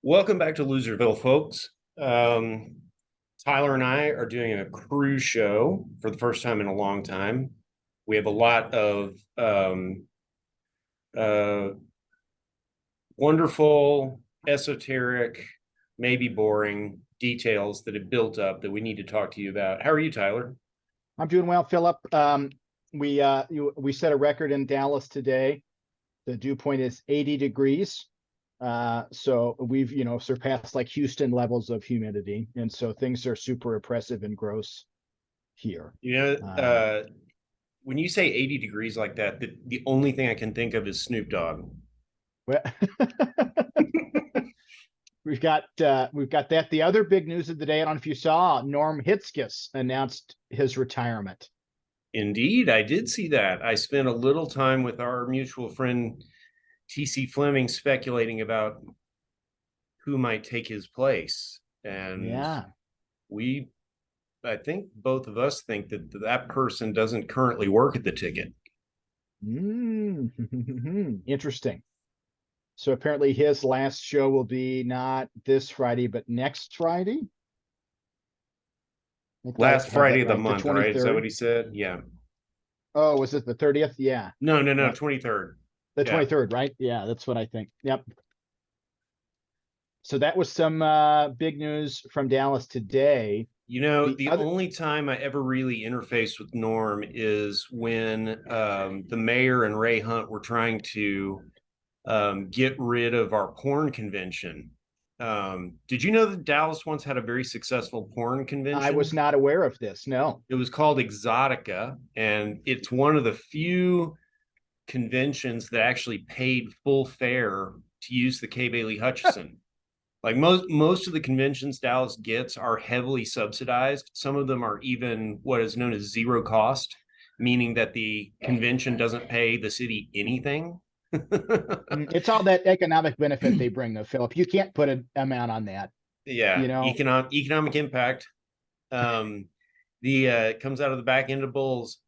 Welcome back to Loserville, folks. Tyler and I are doing a cruise show for the first time in a long time. We have a lot of uh, wonderful, esoteric, maybe boring details that have built up that we need to talk to you about. How are you, Tyler? I'm doing well, Philip. We set a record in Dallas today. The dew point is 80 degrees. So we've surpassed like Houston levels of humidity, and so things are super oppressive and gross here. You know, when you say 80 degrees like that, the only thing I can think of is Snoop Dogg. Well, we've got that. The other big news of the day, I don't know if you saw, Norm Hitzges announced his retirement. Indeed, I did see that. I spent a little time with our mutual friend TC Fleming speculating about who might take his place. And Yeah. I think both of us think that that person doesn't currently work at the ticket. Interesting. So apparently his last show will be not this Friday, but next Friday. Last Friday of the right? month, The right? Is that 23rd. what he said? Yeah. Oh, was it the 30th? Yeah. No, Yep. 23rd. The Yeah. 23rd, right? Yeah, that's what I think. Yep. So that was some big news from Dallas today. You know, the only time I ever really interfaced with Norm is when the mayor and Ray Hunt were trying to get rid of our porn convention. Did you know that Dallas once had a very successful porn convention? I was not aware of this. No. It was called Exotica, and it's one of the few conventions that actually paid full fare to use the Kay Bailey Hutchison. Like most of the conventions Dallas gets are heavily subsidized. Some of them are even what is known as zero cost, meaning that the convention doesn't pay the city anything. It's all that economic benefit they bring, though, Philip. You can't put an amount on that. Yeah, economic impact. Comes out of the back end of Bulls.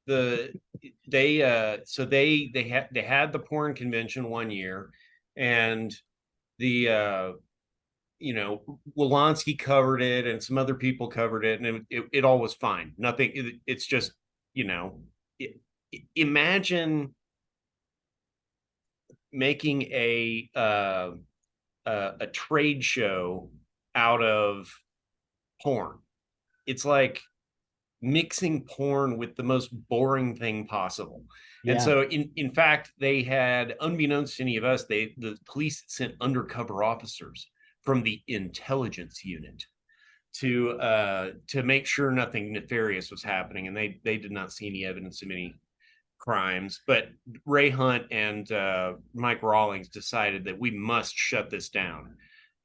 They had the porn convention one year, and the Wolanski covered it and some other people covered it, and it all was fine. Nothing. It's just imagine making a trade show out of porn. It's like mixing porn with the most boring thing possible. Yeah. And so in fact, they had, unbeknownst to any of us, the police sent undercover officers from the intelligence unit to make sure nothing nefarious was happening. And they did not see any evidence of any crimes. But Ray Hunt and Mike Rawlings decided that we must shut this down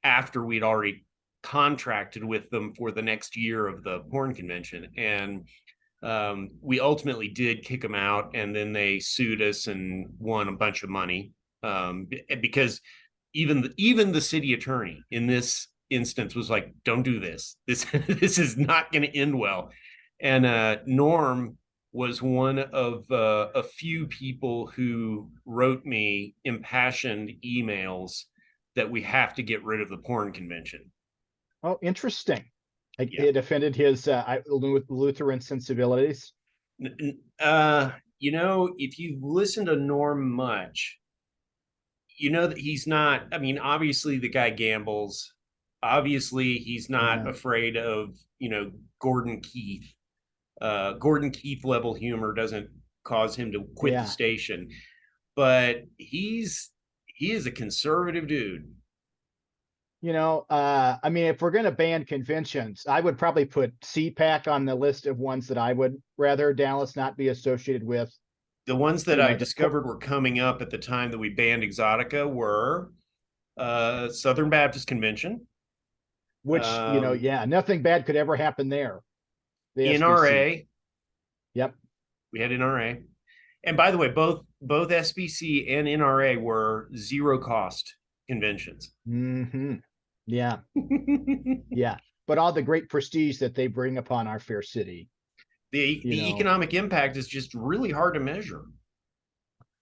after we'd already contracted with them for the next year of the porn convention. And we ultimately did kick them out, and then they sued us and won a bunch of money because even the city attorney in this instance was like, don't do this. This is not going to end well. And Norm was one of a few people who wrote me impassioned emails that we have to get rid of the porn convention. Oh, interesting. It offended his Lutheran sensibilities. If you listen to Norm much, you know that he's not. I mean, obviously the guy gambles. Obviously, he's not afraid of Gordon Keith. Gordon Keith level humor doesn't cause him to quit the station, but he is a conservative dude. I mean, if we're going to ban conventions, I would probably put CPAC on the list of ones that I would rather Dallas not be associated with. The ones that I discovered were coming up at the time that we banned Exotica were Southern Baptist Convention. Which, nothing bad could ever happen there. The NRA. Yep. We had NRA. And by the way, both SBC and NRA were zero cost conventions. Mm-hmm. Yeah. Yeah. But all the great prestige that they bring upon our fair city. The economic impact is just really hard to measure.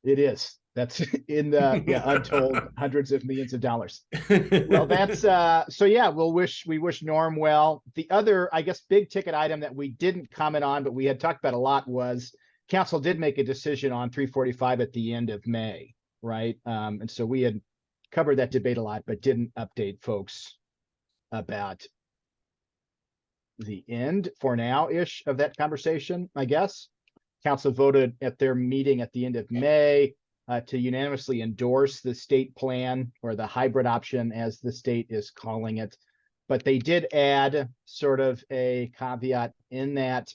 It is. That's in the untold hundreds of millions of dollars. Well, that's so yeah, we wish Norm well. The other, I guess, big ticket item that we didn't comment on, but we had talked about a lot was council did make a decision on 345 at the end of May, right? And so we had covered that debate a lot, but didn't update folks about the end for now-ish of that conversation, I guess. Council voted at their meeting at the end of May to unanimously endorse the state plan, or the hybrid option as the state is calling it. But they did add sort of a caveat in that,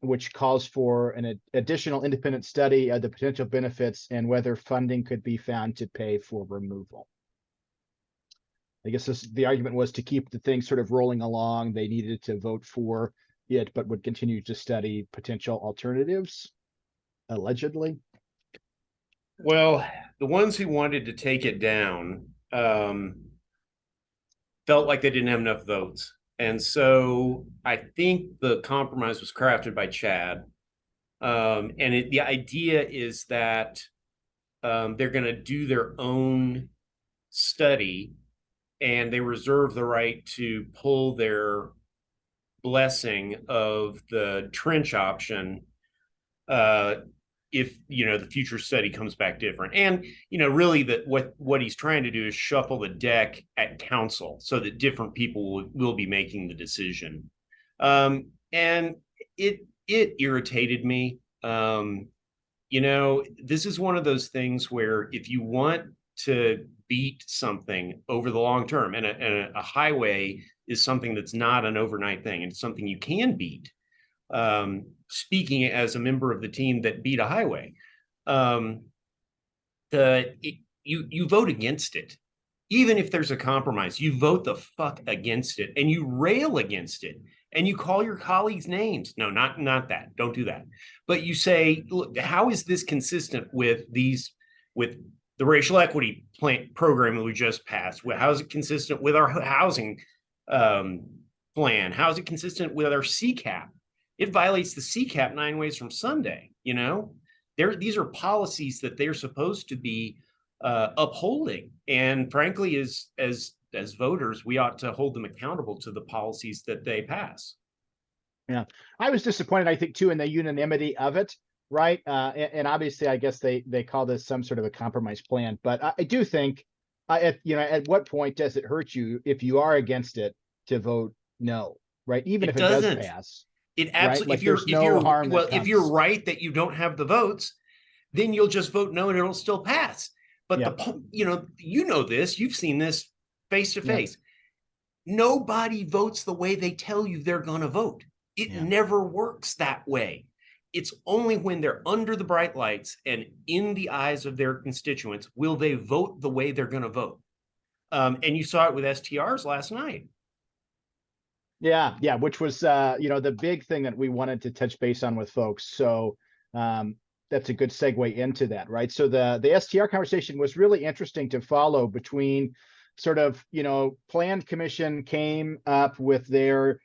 which calls for an additional independent study of the potential benefits and whether funding could be found to pay for removal. I guess the argument was to keep the thing sort of rolling along. They needed to vote for it, but would continue to study potential alternatives, allegedly. Well, the ones who wanted to take it down felt like they didn't have enough votes. And so I think the compromise was crafted by Chad. And the idea is that they're going to do their own study, and they reserve the right to pull their blessing of the trench option if the future study comes back different. And really that what he's trying to do is shuffle the deck at council so that different people will be making the decision. And it irritated me. This is one of those things where if you want to beat something over the long term, and a highway is something that's not an overnight thing, and it's something you can beat. Speaking as a member of the team that beat a highway, you vote against it. Even if there's a compromise, you vote the fuck against it, and you rail against it, and you call your colleagues names. No, not that. Don't do that. But you say, look, how is this consistent with the racial equity program that we just passed? How is it consistent with our housing plan? How is it consistent with our CCAP? It violates the CCAP 9 ways from Sunday. These are policies that they're supposed to be upholding, and frankly, as voters, we ought to hold them accountable to the policies that they pass. Yeah, I was disappointed, I think, too, in the unanimity of it, right? And obviously, I guess they call this some sort of a compromise plan, but I do think, at what point does it hurt you if you are against it to vote no, right? Even if it does pass. It absolutely. Right? If you're right that you don't have the votes, then you'll just vote no and it'll still pass. But this, you've seen this face to face. Nobody votes the way they tell you they're going to vote. It never works that way. It's only when they're under the bright lights and in the eyes of their constituents will they vote the way they're going to vote. And you saw it with STRs last night. Yeah, which was the big thing that we wanted to touch base on with folks. So that's a good segue into that, right? So the STR conversation was really interesting to follow between sort of, Plan Commission came up with the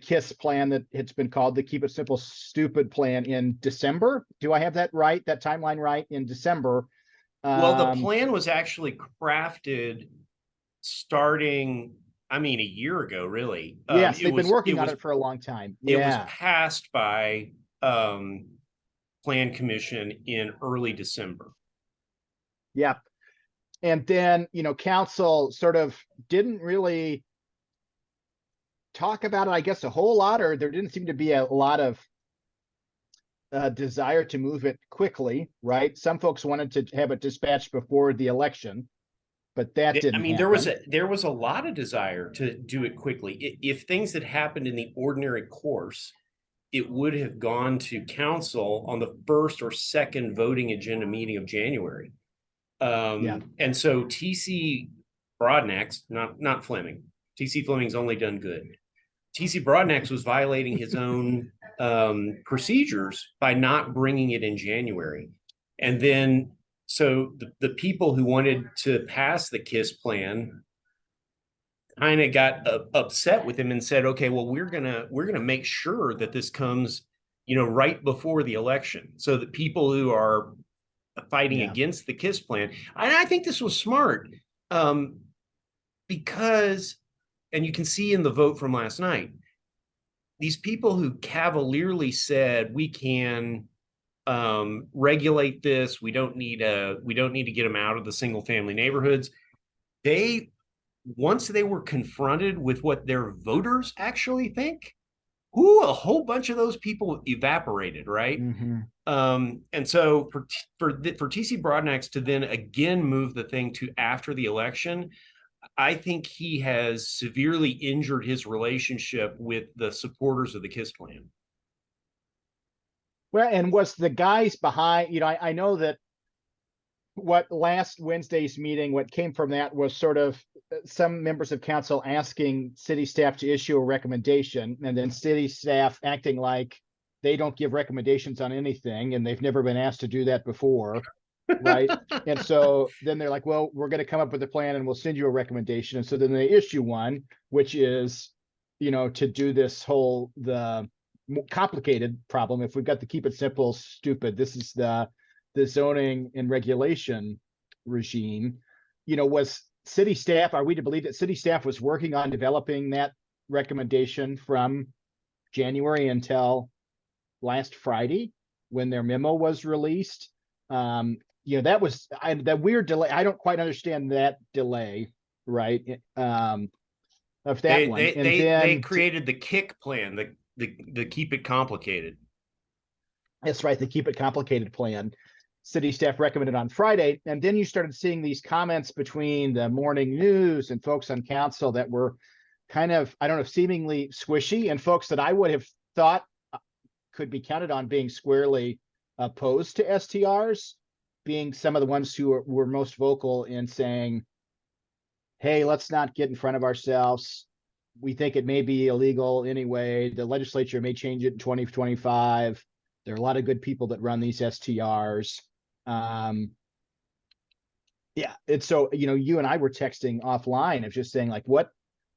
KISS plan that it's been called, the Keep It Simple Stupid plan, in December. Do I have that right? That timeline right? In December. Well, the plan was actually crafted starting, a year ago, really. Yes, they've been working on it for a long time. It was passed by Plan Commission in early December. Yep. And then, council sort of didn't really talk about it, I guess, a whole lot, or there didn't seem to be a lot of desire to move it quickly, right? Some folks wanted to have it dispatched before the election, but that didn't happen. There was a lot of desire to do it quickly. If things had happened in the ordinary course, it would have gone to council on the first or second voting agenda meeting of January. And so TC Broadnax, not Fleming. TC Fleming's only done good. TC Broadnax was violating his own procedures by not bringing it in January. And then, so the people who wanted to pass the KISS plan kind of got upset with him and said, okay, well, we're gonna make sure that this comes, right before the election, so that people who are fighting Yeah. against the KISS plan. And I think this was smart, um, because, and you can see in the vote from last night, these people who cavalierly said we can regulate this, we don't need to get them out of the single family neighborhoods. They, once they were confronted with what their voters actually think, a whole bunch of those people evaporated, right? Mm-hmm. And so for TC Broadnax to then again move the thing to after the election, I think he has severely injured his relationship with the supporters of the KISS plan. Well, and was the guys behind, I know that what last Wednesday's meeting, what came from that was sort of some members of council asking city staff to issue a recommendation, and then city staff acting like they don't give recommendations on anything, and they've never been asked to do that before, right? And so then they're like, well, we're going to come up with a plan and we'll send you a recommendation. And so then they issue one, which is, to do this whole, the complicated problem. If we've got to keep it simple, stupid, this is the zoning and regulation regime. Was city staff, are we to believe that city staff was working on developing that recommendation from January until last Friday when their memo was released? That was that weird delay. I don't quite understand that delay, right? Of that one. And They then created the kick plan, the keep it complicated. That's right, the keep it complicated plan. City staff recommended on Friday. And then you started seeing these comments between the morning news and folks on council that were kind of, I don't know, seemingly squishy, and folks that I would have thought could be counted on being squarely opposed to STRs, being some of the ones who were most vocal in saying, hey, let's not get in front of ourselves. We think it may be illegal anyway. The legislature may change it in 2025. There are a lot of good people that run these STRs. Yeah, it's so, you and I were texting offline of just saying like, what,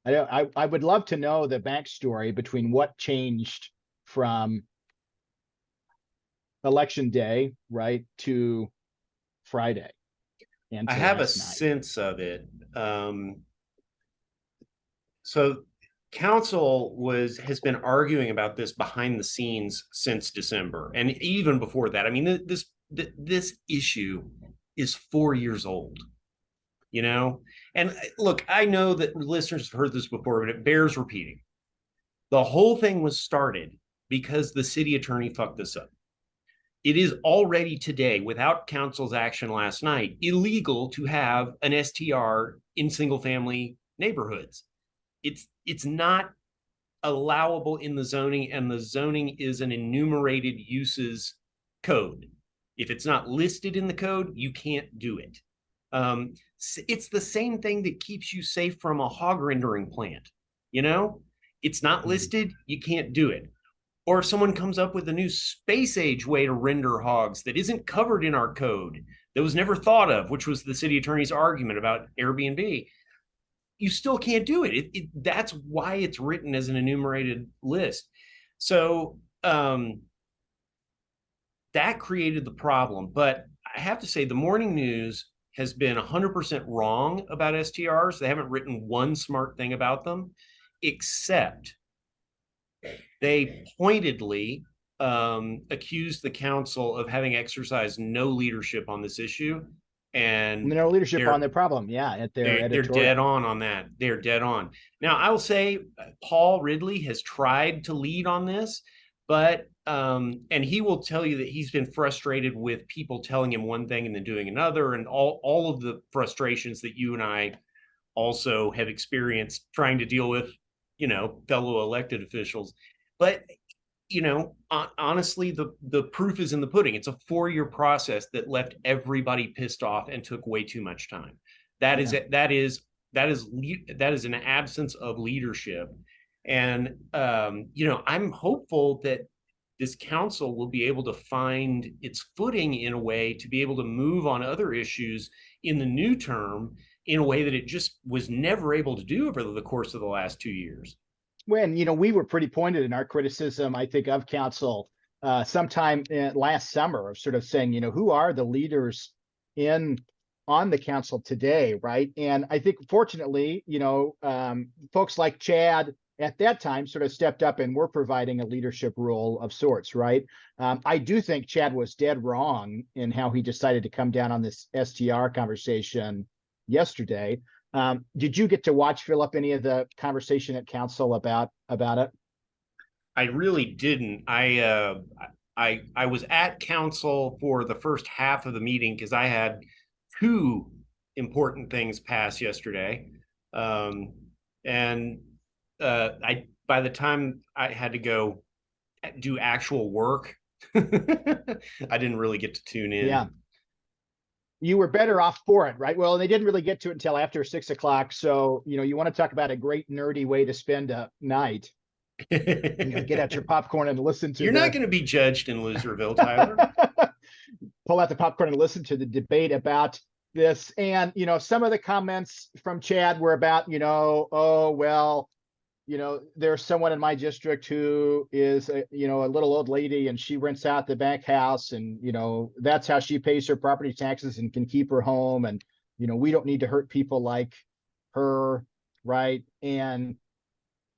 I would love to know the backstory between what changed from election day, right, to Friday and I to have a last night. sense of it. So council has been arguing about this behind the scenes since December, and even before that. I mean, this issue is 4 years old, And look, I know that listeners have heard this before, but it bears repeating. The whole thing was started because the city attorney fucked this up. It is already today, without council's action last night, illegal to have an STR in single family neighborhoods. It's not allowable in the zoning, and the zoning is an enumerated uses code. If it's not listed in the code, you can't do it. It's the same thing that keeps you safe from a hog rendering plant. It's not listed, you can't do it. Or if someone comes up with a new space age way to render hogs that isn't covered in our code, that was never thought of, which was the city attorney's argument about Airbnb, you still can't do it. That's why it's written as an enumerated list. So that created the problem. But I have to say, the morning news has been 100% wrong about STRs. They haven't written one smart thing about them, except they pointedly accused the council of having exercised no leadership on this issue. And no leadership on the problem. Yeah, at their editorial. They're dead on that. They're dead on. Now, I will say Paul Ridley has tried to lead on this, but and he will tell you that he's been frustrated with people telling him one thing and then doing another, and all of the frustrations that you and I also have experienced trying to deal with, fellow elected officials. But honestly, the proof is in the pudding. It's a 4-year process that left everybody pissed off and took way too much time. That is an absence of leadership. And I'm hopeful that this council will be able to find its footing in a way to be able to move on other issues in the new term in a way that it just was never able to do over the course of the last 2 years. When we were pretty pointed in our criticism, I think, of council sometime last summer of sort of saying, who are the leaders in on the council today, right? And I think fortunately, folks like Chad at that time sort of stepped up and were providing a leadership role of sorts, right? I do think Chad was dead wrong in how he decided to come down on this STR conversation yesterday. Did you get to watch, Philip, any of the conversation at council about it? I really didn't. I was at council for the first half of the meeting because I had two important things pass yesterday, and I by the time I had to go do actual work, I didn't really get to tune in. Yeah. You were better off for it, right? Well, they didn't really get to it until after 6 o'clock. So, you want to talk about a great nerdy way to spend a night. Get out your popcorn and listen to You're not going to be judged in Loserville, Tyler. Pull out the popcorn and listen to the debate about this. And, some of the comments from Chad were about, oh, well, there's someone in my district who is a little old lady and she rents out the back house and, that's how she pays her property taxes and can keep her home. And, we don't need to hurt people like her. Right. And,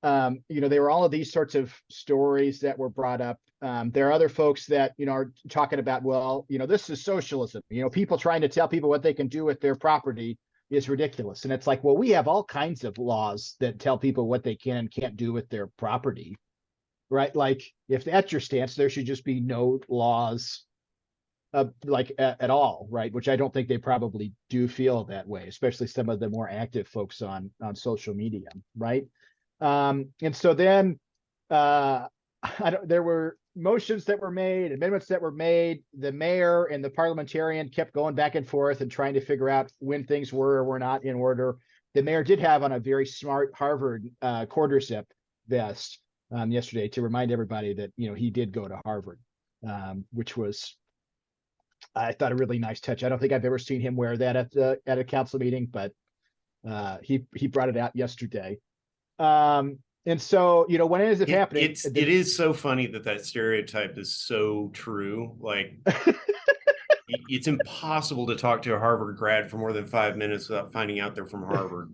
there were all of these sorts of stories that were brought up. There are other folks that, are talking about, well, this is socialism, people trying to tell people what they can do with their property is ridiculous. And it's like, well, we have all kinds of laws that tell people what they can and can't do with their property, right? Like if that's your stance, there should just be no laws at all, right? Which I don't think they probably do feel that way, especially some of the more active folks on social media, right? And so then there were motions that were made, amendments that were made. The mayor and the parliamentarian kept going back and forth and trying to figure out when things were or were not in order. The mayor did have on a very smart Harvard quarter zip vest yesterday to remind everybody that, he did go to Harvard, which was, I thought, a really nice touch. I don't think I've ever seen him wear that at a council meeting, but he brought it out yesterday. And so, when is it happening? It is so funny that stereotype is so true. Like, it's impossible to talk to a Harvard grad for more than 5 minutes without finding out they're from Harvard.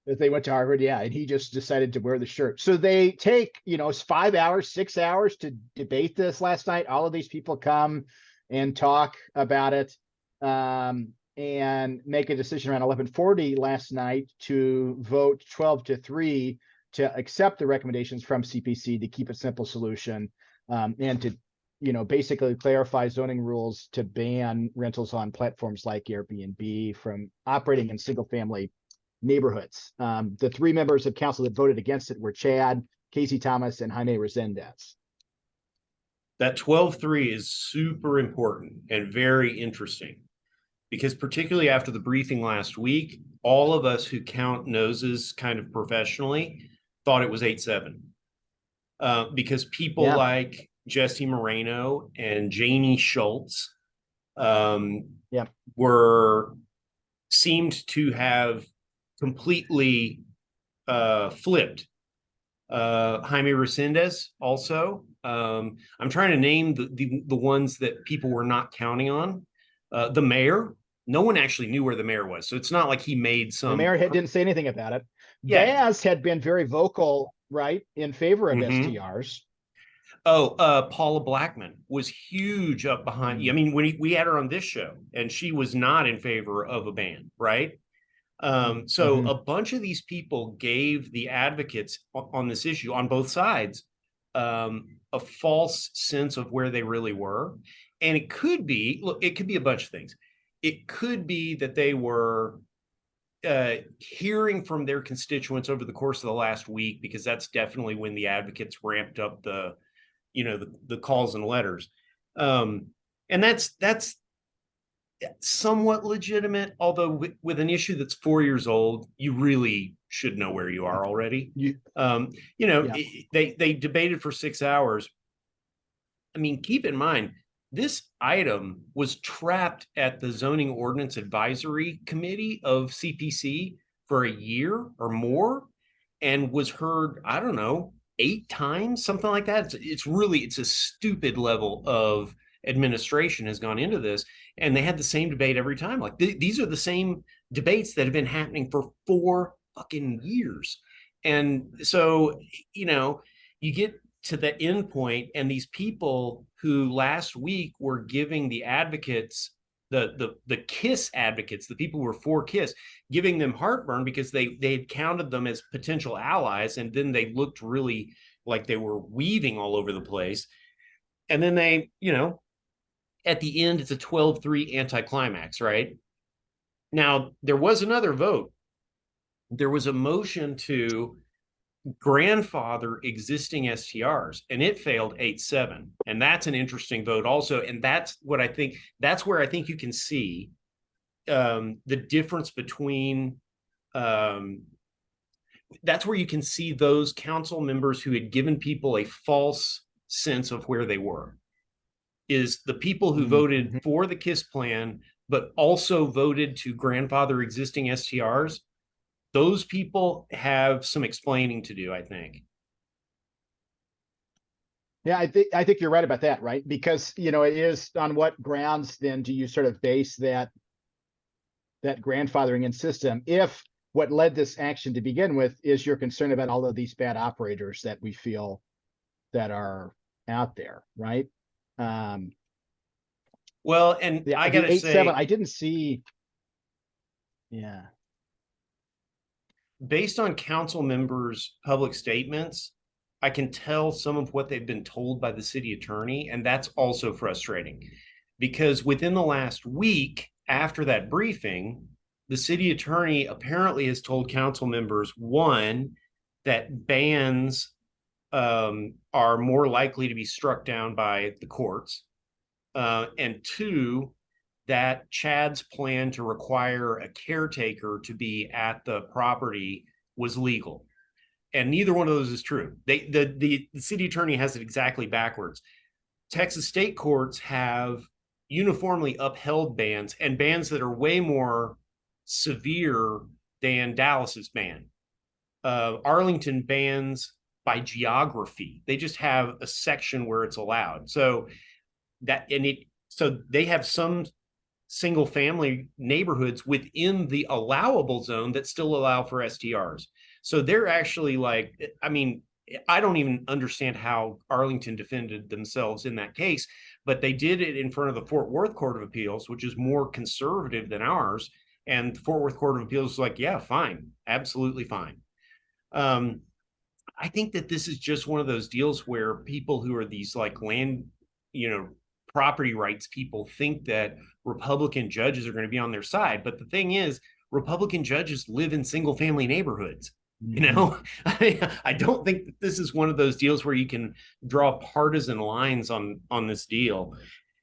If they went to Harvard, yeah, and he just decided to wear the shirt. So they take, 5 hours, 6 hours to debate this last night. All of these people come and talk about it. And make a decision around 11:40 last night to vote 12-3 to accept the recommendations from CPC to keep a simple solution, and to, basically clarify zoning rules to ban rentals on platforms like Airbnb from operating in single family neighborhoods. The three members of council that voted against it were Chad, Casey Thomas, and Jaime Resendez. That 12-3 is super important and very interesting, because particularly after the briefing last week, all of us who count noses kind of professionally thought it was 8-7. Because people like Jesse Moreno and Janie Schultz seemed to have completely flipped. Jaime Resendez also. I'm trying to name the ones that people were not counting on. The mayor, no one actually knew where the mayor was. So it's not like he made some. The mayor didn't say anything about it. Yeah. Baz had been very vocal, right, in favor of STRs. Oh, Paula Blackman was huge up behind you. I mean, when we had her on this show, and she was not in favor of a ban, right? So a bunch of these people gave the advocates on this issue on both sides a false sense of where they really were. And it could be a bunch of things. It could be that they were hearing from their constituents over the course of the last week, because that's definitely when the advocates ramped up the calls and letters. And that's somewhat legitimate, although with an issue that's 4 years old, you really should know where you are already. They debated for 6 hours. I mean, keep in mind, this item was trapped at the Zoning Ordinance Advisory Committee of CPC for a year or more, and was heard, I don't know, 8 times, something like that. It's really, it's a stupid level of administration has gone into this, and they had the same debate every time. Like these are the same debates that have been happening for 4 fucking years. And so, you know, you get to the end point, and these people who last week were giving the advocates, the KISS advocates, the people who were for KISS, giving them heartburn because they had counted them as potential allies, and then they looked really like they were weaving all over the place. And then they, you know, at the end, it's a 12-3 anticlimax, right? Now, there was another vote. There was a motion to grandfather existing STRs, and it failed 8-7. And that's an interesting vote also. And that's what I think, that's where I think you can see the difference between, that's where you can see those council members who had given people a false sense of where they were, is the people who voted for the KISS plan, but also voted to grandfather existing STRs. Those people have some explaining to do, I think. Yeah, I think you're right about that, right? Because, you know, it is on what grounds then do you sort of base that grandfathering in system if what led this action to begin with is your concern about all of these bad operators that we feel that are out there, right? Well, and I The gotta 8-7, say, I didn't see. Yeah. based on council members' public statements, I can tell some of what they've been told by the city attorney, and that's also frustrating because within the last week after that briefing, the city attorney apparently has told council members, one, that bans are more likely to be struck down by the courts, and two, that Chad's plan to require a caretaker to be at the property was legal. And neither one of those is true. The city attorney has it exactly backwards. Texas state courts have uniformly upheld bans, and bans that are way more severe than Dallas's ban. Arlington bans by geography. They just have a section where it's allowed. So they have some single family neighborhoods within the allowable zone that still allow for STRs. So they're actually like, I mean, I don't even understand how Arlington defended themselves in that case, but they did it in front of the Fort Worth Court of Appeals, which is more conservative than ours. And Fort Worth Court of Appeals is like, yeah, fine, absolutely fine. I think that this is just one of those deals where people who are these like land, you know, property rights people think that Republican judges are going to be on their side. But the thing is, Republican judges live in single family neighborhoods. You know, I don't think that this is one of those deals where you can draw partisan lines on this deal.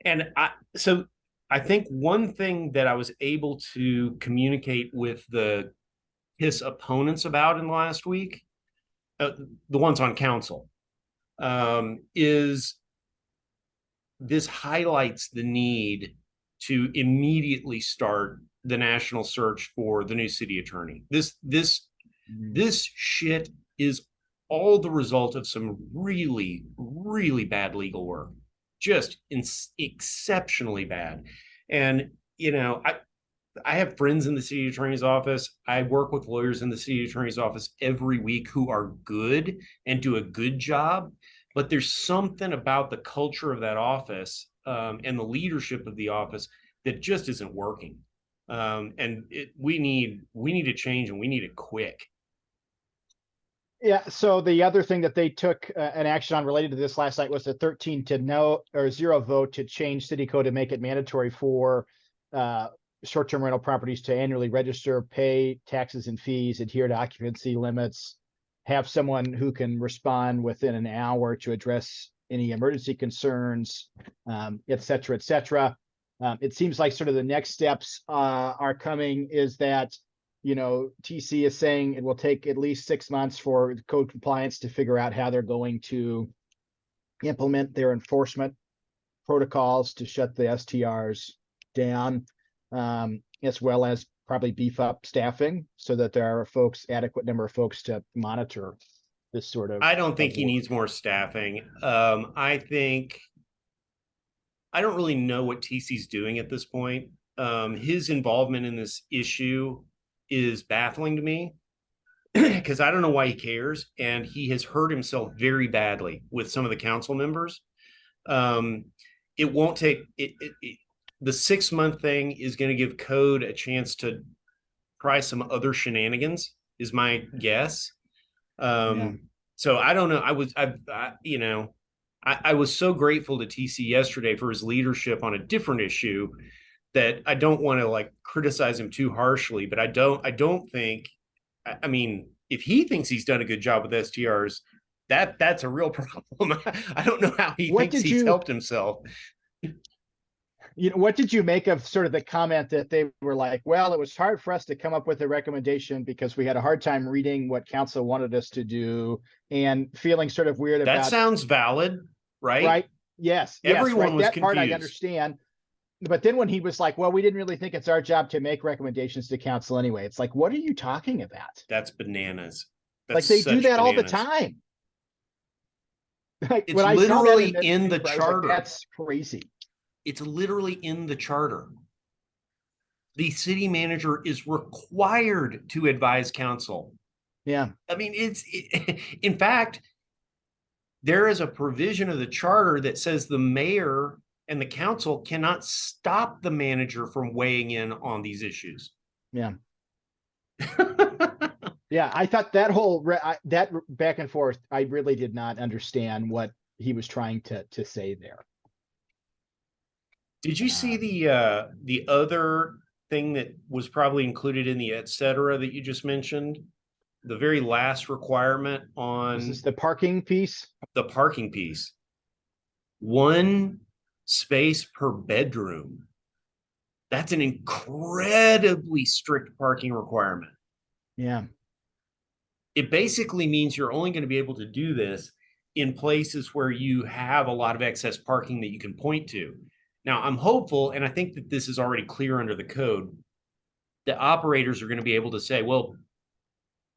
And so I think one thing that I was able to communicate with his opponents about in the last week, the ones on council, is this highlights the need to immediately start the national search for the new city attorney. This shit is all the result of some really, really bad legal work, just exceptionally bad. And you know, I have friends in the city attorney's office. I work with lawyers in the city attorney's office every week who are good and do a good job. But there's something about the culture of that office and the leadership of the office that just isn't working. And we need a change, and we need it quick. Yeah. So the other thing that they took an action on related to this last night was a 13-0 vote to change city code to make it mandatory for short-term rental properties to annually register, pay taxes and fees, adhere to occupancy limits, have someone who can respond within an hour to address any emergency concerns, et cetera, et cetera. It seems like sort of the next steps are coming is that, you know, TC is saying it will take at least 6 months for code compliance to figure out how they're going to implement their enforcement protocols to shut the STRs down, as well as probably beef up staffing so that there are adequate number of folks to monitor this sort I don't think of he work. needs more staffing. I think I don't really know what TC's doing at this point. His involvement in this issue is baffling to me because I don't know why he cares, and he has hurt himself very badly with some of the council members. Um, it won't take the 6 month thing is going to give code a chance to try some other shenanigans, is my guess. Yeah. So I don't know. I was so grateful to TC yesterday for his leadership on a different issue that I don't want to like criticize him too harshly, but I don't think, I mean, if he thinks he's done a good job with STRs, that's a real problem. I don't know how he What thinks did he's you helped himself. what did you make of sort of the comment that they were like, well, it was hard for us to come up with a recommendation because we had a hard time reading what council wanted us to do and feeling sort of weird That about, sounds valid, right? right? Yes, Everyone right. was That part I confused. understand. But then when he was like, well, we didn't really think it's our job to make recommendations to council anyway. It's like, what are you talking about? That's bananas. That's Like they do such that all the bananas. time. Like It's when I saw that literally in the in the paper, I was like, charter. that's crazy. It's literally in the charter. The city manager is required to advise council. Yeah. I mean, in fact, there is a provision of the charter that says the mayor and the council cannot stop the manager from weighing in on these issues. Yeah. Yeah, I thought that whole that back and forth, I really did not understand what he was trying to say there. Did you see the other thing that was probably included in the et cetera that you just mentioned? The very last requirement Is on this the parking piece? the parking piece. One space per bedroom. That's an incredibly strict parking requirement. Yeah. It basically means you're only going to be able to do this in places where you have a lot of excess parking that you can point to. Now, I'm hopeful, and I think that this is already clear under the code, that operators are going to be able to say, well,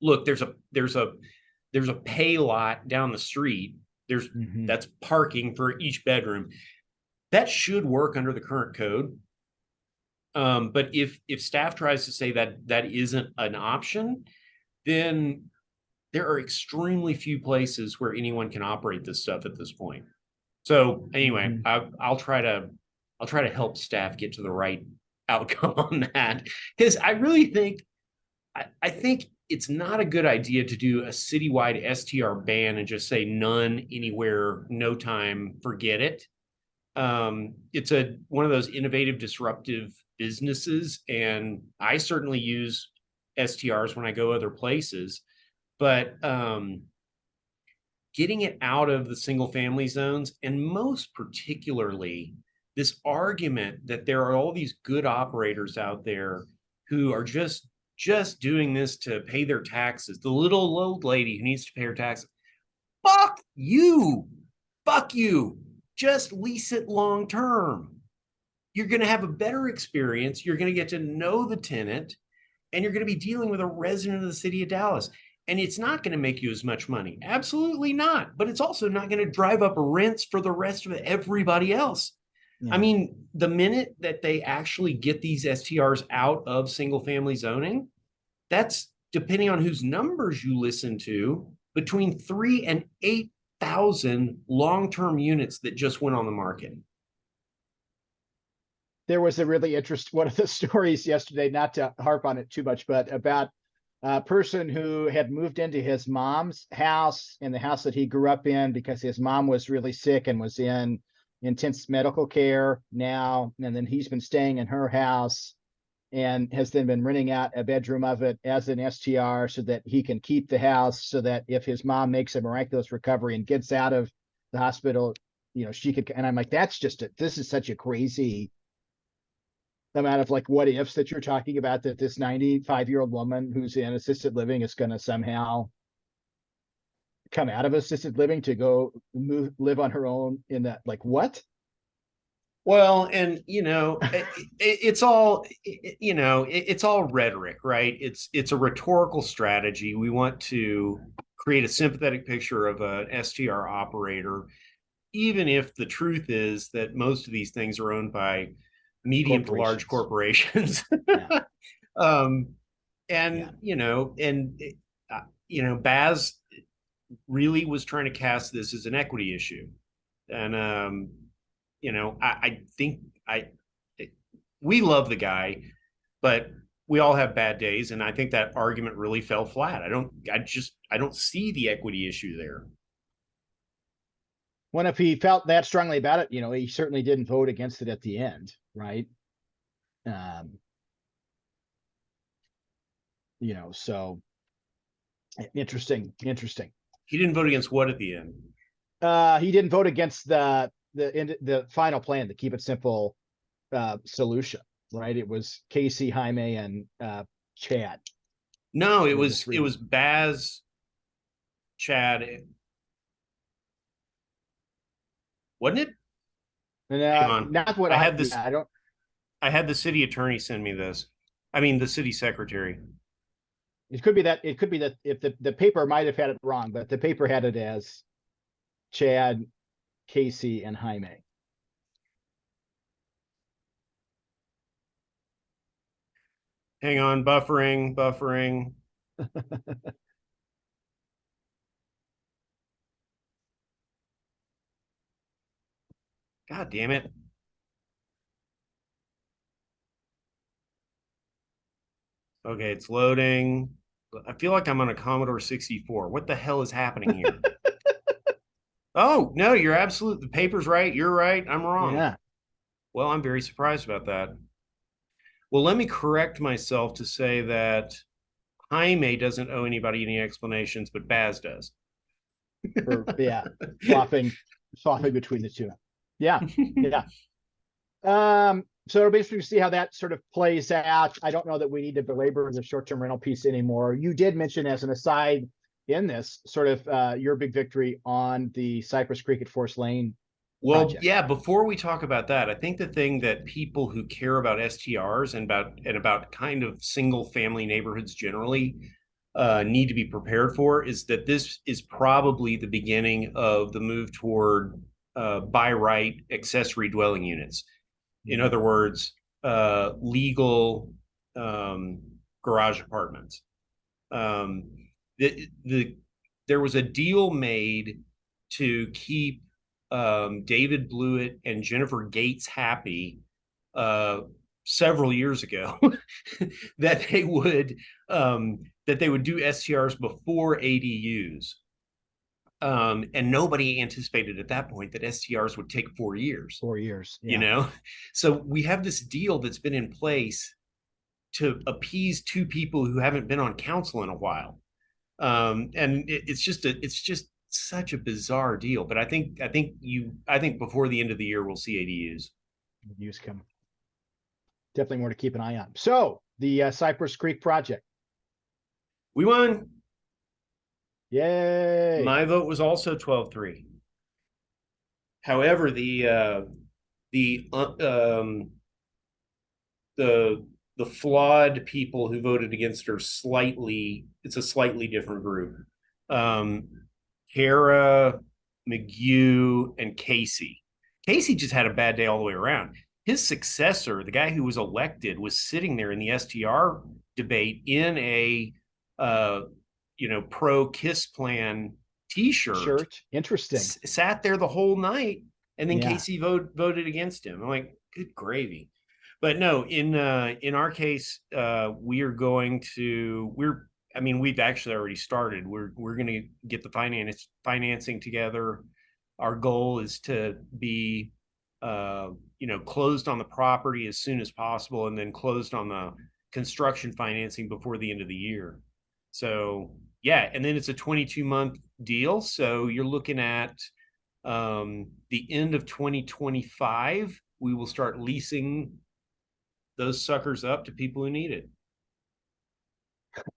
look, there's a pay lot down the street. That's parking for each bedroom. That should work under the current code. But if staff tries to say that that isn't an option, then there are extremely few places where anyone can operate this stuff at this point. So anyway, I'll try to help staff get to the right outcome on that, because I really think I think it's not a good idea to do a citywide STR ban and just say none anywhere, no time, forget it. It's one of those innovative, disruptive businesses, and I certainly use STRs when I go other places. But getting it out of the single family zones, and most particularly this argument that there are all these good operators out there who are just doing this to pay their taxes. The little old lady who needs to pay her taxes. Fuck you. Fuck you. Just lease it long term. You're going to have a better experience. You're going to get to know the tenant, and you're going to be dealing with a resident of the city of Dallas. And it's not going to make you as much money. Absolutely not. But it's also not going to drive up rents for the rest of everybody else. Yeah. I mean, the minute that they actually get these STRs out of single family zoning, that's, depending on whose numbers you listen to, between 3,000 and 8,000 long-term units that just went on the market. There was a really interesting, one of the stories yesterday, not to harp on it too much, but about a person who had moved into his mom's house, in the house that he grew up in, because his mom was really sick and was in intense medical care now. And then he's been staying in her house and has then been renting out a bedroom of it as an STR so that he can keep the house, so that if his mom makes a miraculous recovery and gets out of the hospital, she could. And I'm like, this is such a crazy amount of like what ifs that you're talking about, that this 95-year-old woman who's in assisted living is going to somehow come out of assisted living to go live on her own in that, like, what? Well, and it's all it's all rhetoric, right? It's a rhetorical strategy. We want to create a sympathetic picture of an STR operator, even if the truth is that most of these things are owned by medium to large corporations. Yeah. um, and Yeah. Baz really was trying to cast this as an equity issue, and I think we love the guy, but we all have bad days, and I think that argument really fell flat. I don't see the equity issue there. Well, if he felt that strongly about it, he certainly didn't vote against it at the end, right? So interesting. He didn't vote against what at the end? He didn't vote against the final plan, to keep it simple, solution, right? It was Casey, Jaime, and Chad. No, it was Baz, Chad, wasn't it? And Hang on. not what I had this. I don't. I had the city attorney send me this. I mean, the city secretary. It could be that if the paper might have had it wrong, but the paper had it as Chad, Casey, and Jaime. Hang on, buffering. God damn it. Okay, it's loading. I feel like I'm on a Commodore 64. What the hell is happening here? Oh, no, you're absolute. The paper's right. You're right. I'm wrong. Yeah. Well, I'm very surprised about that. Well, let me correct myself to say that Jaime doesn't owe anybody any explanations, but Baz does. Yeah, swapping between the two. Yeah. So basically see how that sort of plays out. I don't know that we need to belabor the short-term rental piece anymore. You did mention, as an aside in this, sort of your big victory on the Cypress Creek at Forest Lane project. Yeah, before we talk about that, I think the thing that people who care about STRs and about kind of single family neighborhoods generally need to be prepared for is that this is probably the beginning of the move toward by right accessory dwelling units. In other words, legal garage apartments. There was a deal made to keep David Blewett and Jennifer Gates happy several years ago that they would do STRs before ADUs. And nobody anticipated at that point that STRs would take 4 years. 4 years, yeah. So we have this deal that's been in place to appease two people who haven't been on council in a while. And it's just such a bizarre deal. But I think before the end of the year we'll see ADUs. ADUs come. Definitely more to keep an eye on. So the Cypress Creek project. We won. Yay. My vote was also 12-3. However, the flawed people who voted against her it's a slightly different group. Kara, McGew, and Casey. Casey just had a bad day all the way around. His successor, the guy who was elected, was sitting there in the STR debate in a pro KISS plan t-shirt. Interesting. Sat there the whole night, and then Casey voted against him. I'm like, good gravy. But no, in our case, we've actually already started. We're going to get the financing together. Our goal is to be closed on the property as soon as possible, and then closed on the construction financing before the end of the year. So yeah, and then it's a 22-month deal. So you're looking at the end of 2025. We will start leasing those suckers up to people who need it.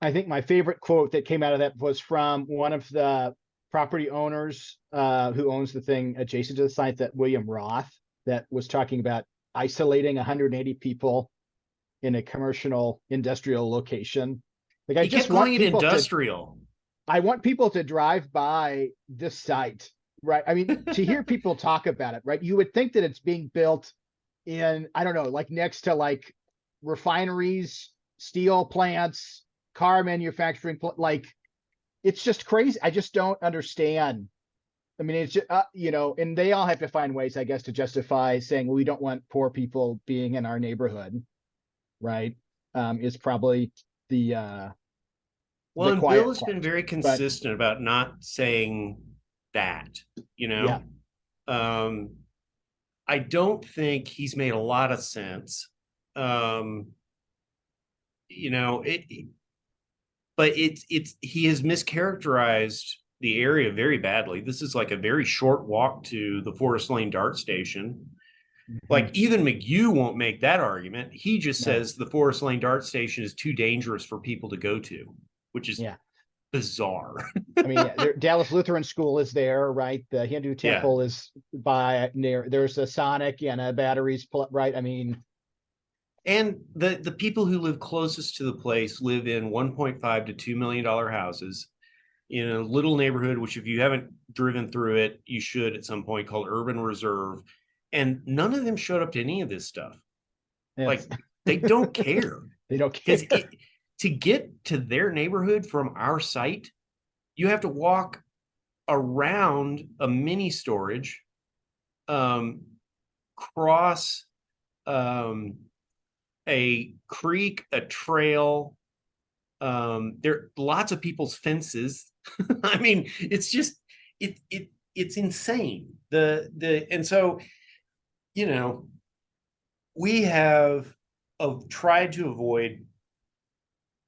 I think my favorite quote that came out of that was from one of the property owners who owns the thing adjacent to the site, that William Roth, that was talking about isolating 180 people in a commercial industrial location. Like, I just want people industrial. I want people to drive by this site, right? I mean, to hear people talk about it, right? You would think that it's being built in, I don't know, like next to like refineries, steel plants, car manufacturing, like it's just crazy. I just don't understand. I mean, it's just, and they all have to find ways, I guess, to justify saying, well, we don't want poor people being in our neighborhood, right? Is probably the Well, the and Bill quiet has been part. very But consistent about not saying that, you yeah, know. Um, I don't think he's made a lot of sense. Um, you know, but it's he has mischaracterized the area very badly. This is like a very short walk to the Forest Lane Dart Station. mhm, Like even McHugh won't make that argument. He just no, says the Forest Lane Dart Station is too dangerous for people to go to, which is yeah. bizarre. I mean, yeah, Dallas Lutheran School is there, right? The Hindu Yeah. temple is by near. There's a Sonic and a batteries, right? I mean, And the people who live closest to the place live in 1.5 to $2 million houses in a little neighborhood, which if you haven't driven through it, you should at some point, called Urban Reserve. And none of them showed up to any of this stuff. Like it's they don't care they don't because care. to get to their neighborhood from our site, you have to walk around a mini storage, um, cross um, a creek, a trail. There are lots of people's fences. I mean, it's just it's insane. And so you know we have tried to avoid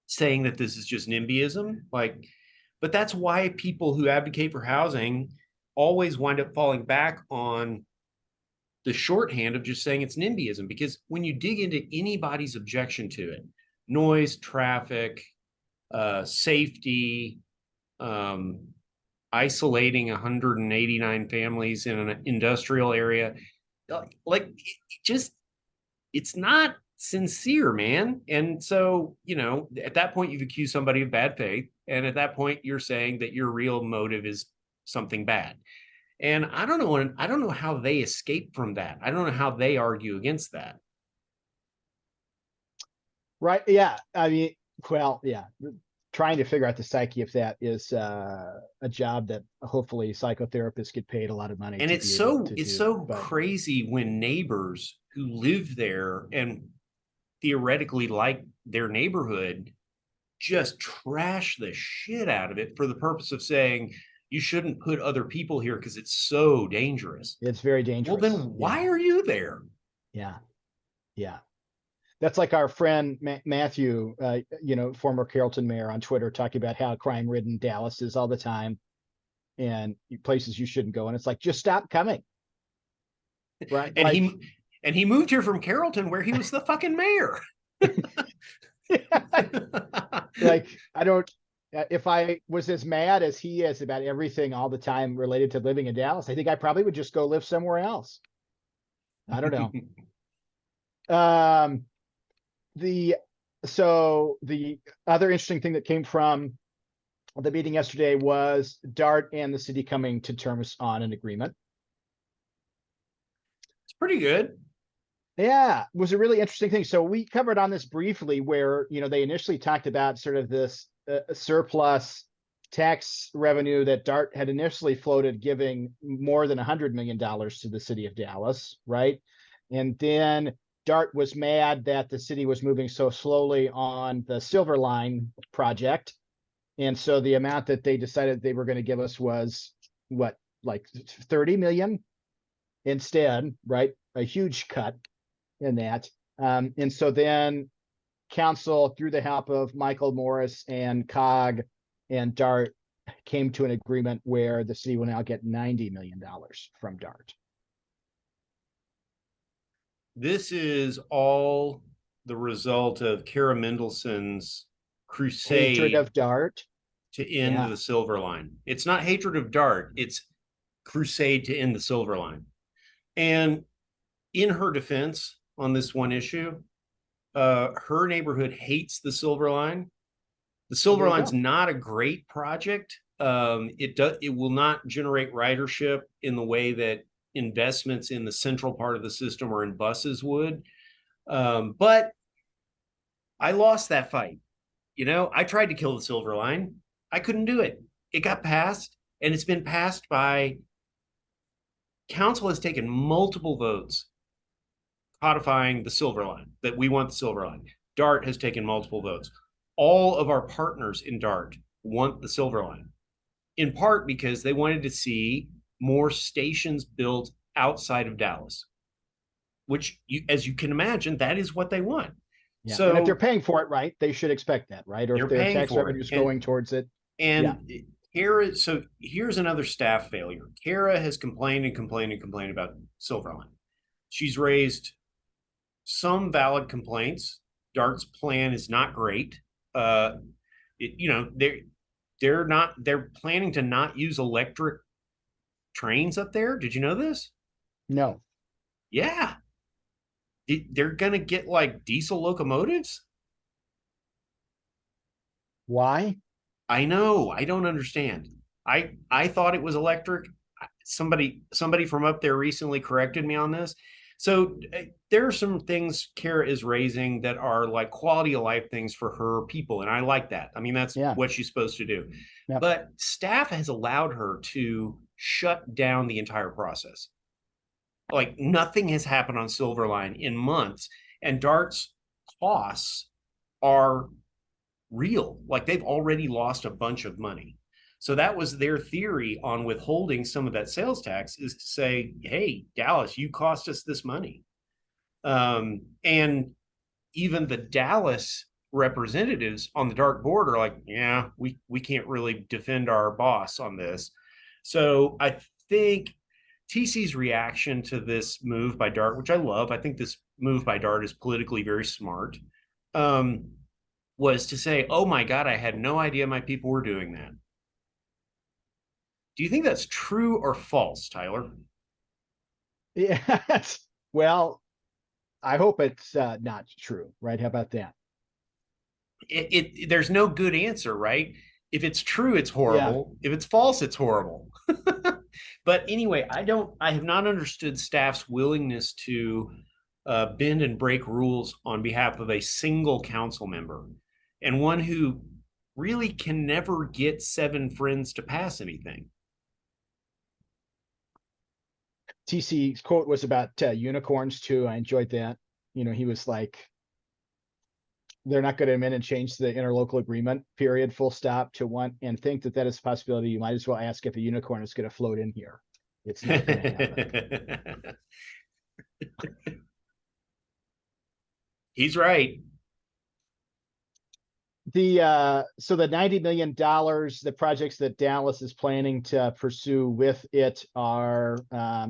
saying that this is just NIMBYism, like, but that's why people who advocate for housing always wind up falling back on the shorthand of just saying it's NIMBYism, because when you dig into anybody's objection to it, noise, traffic, safety, um, isolating 189 families in an industrial area, like just it's not sincere, man. And so, at that point, you've accused somebody of bad faith. And at that point, you're saying that your real motive is something bad. And I don't know how they escape from that. I don't know how they argue against that. Right? Yeah. I mean, well, yeah. Trying to figure out the psyche if that is a job that hopefully psychotherapists get paid a lot of money And to be able to it's do. so But crazy when neighbors who live there and theoretically like their neighborhood just trash the shit out of it for the purpose of saying you shouldn't put other people here because it's so dangerous. it's very Well, then dangerous. Yeah. why are you there? Yeah. Yeah. That's like our friend Matthew, former Carrollton mayor on Twitter, talking about how crime-ridden Dallas is all the time and places you shouldn't go. And it's like, just stop coming, right? And Like, he moved here from Carrollton where he was the fucking mayor. like I don't. If I was as mad as he is about everything all the time related to living in Dallas, I think I probably would just go live somewhere else. I don't know. Um, the the other interesting thing that came from the meeting yesterday was Dart and the city coming to terms on an agreement. It's pretty good. Yeah, it was a really interesting thing. So we covered on this briefly where, they initially talked about sort of this surplus tax revenue that Dart had initially floated, giving more than $100 million to the city of Dallas, right? And then Dart was mad that the city was moving so slowly on the Silver Line project. And so the amount that they decided they were going to give us was what, like 30 million instead, right? A huge cut in that. And so then council, through the help of Michael Morris and COG and Dart, came to an agreement where the city will now get $90 million from Dart. This is all the result of Kara Mendelssohn's Hatred crusade of Dart. to end Yeah. the Silver Line. It's not hatred of Dart, it's crusade to end the Silver Line. And in her defense on this one issue, her neighborhood hates the Silver Line, The Well, Silver there you Line's go. not a great project. It will not generate ridership in the way that investments in the central part of the system or in buses would. But I lost that fight. I tried to kill the Silver Line. I couldn't do it. It got passed, and it's been passed by council has taken multiple votes codifying the Silver Line, that we want the Silver Line. DART has taken multiple votes. All of our partners in DART want the Silver Line, in part because they wanted to see more stations built outside of Dallas, which, as you can imagine, that is what they want. Yeah. And if they're So paying for it, right, they should expect that, right? Or if they're their paying tax for revenue it. is going towards it. Yeah. And here's another staff failure. Kara has complained and complained and complained about Silver Line. She's raised some valid complaints. DART's plan is not great. They're planning to not use electric trains up there. Did you know this? No. Yeah. They're gonna get like diesel locomotives. Why? I know. I don't understand. I thought it was electric. Somebody from up there recently corrected me on this. So there are some things Kara is raising that are like quality of life things for her people, and I like that. I mean, that's Yeah. what she's supposed to do. Yep. But staff has allowed her to shut down the entire process. Like nothing has happened on Silverline in months, and Dart's costs are real. Like they've already lost a bunch of money. So that was their theory on withholding some of that sales tax, is to say, hey, Dallas, you cost us this money. And even the Dallas representatives on the dark board are like, yeah, we can't really defend our boss on this. So I think TC's reaction to this move by Dart, which I love, I think this move by Dart is politically very smart, was to say, oh my God, I had no idea my people were doing that. Do you think that's true or false, Tyler? Yeah. Well, I hope it's not true, right? How about that? There's no good answer, right? If it's true, it's Yeah. horrible. If it's false, it's horrible. But anyway, I have not understood staff's willingness to bend and break rules on behalf of a single council member, and one who really can never get 7 friends to pass anything. TC's quote was about unicorns too. I enjoyed that. He was like, they're not going to amend and change the interlocal agreement, period, full stop, to want and think that is a possibility. You might as well ask if a unicorn is going to float in here. It's not going to happen. He's right. So the $90 million, the projects that Dallas is planning to pursue with it are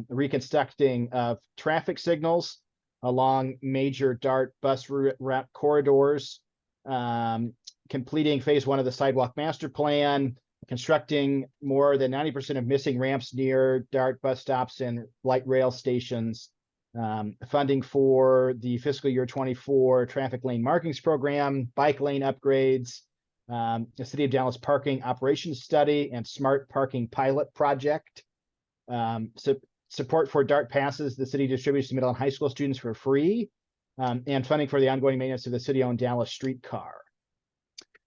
reconstructing of traffic signals along major DART bus route corridors, completing phase 1 of the sidewalk master plan, constructing more than 90% of missing ramps near DART bus stops and light rail stations, funding for the fiscal year 24 traffic lane markings program, bike lane upgrades, the City of Dallas parking operations study, and smart parking pilot project. Support for DART passes the city distributes to middle and high school students for free, and funding for the ongoing maintenance of the city-owned Dallas streetcar.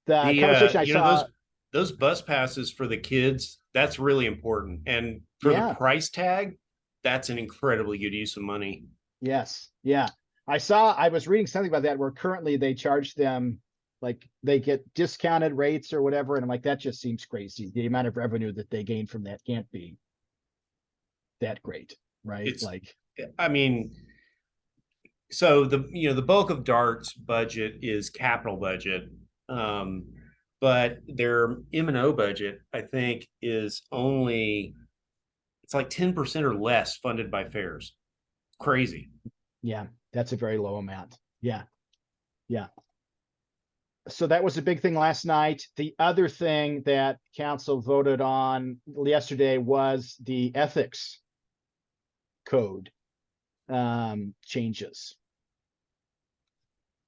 The conversation I saw, those bus passes for the kids, that's really important. And for the yeah, price tag, that's an incredibly good use of money. yes, yeah. I was reading something about that where currently they charge them, like they get discounted rates or whatever, and I'm like, that just seems crazy. The amount of revenue that they gain from that can't be that great, right? I mean, so the bulk of DART's budget is capital budget, but their M&O budget, I think, is only, it's like 10% or less funded by fares. Crazy. Yeah, that's a very low amount. Yeah, yeah. So that was a big thing last night. The other thing that council voted on yesterday was the ethics code changes.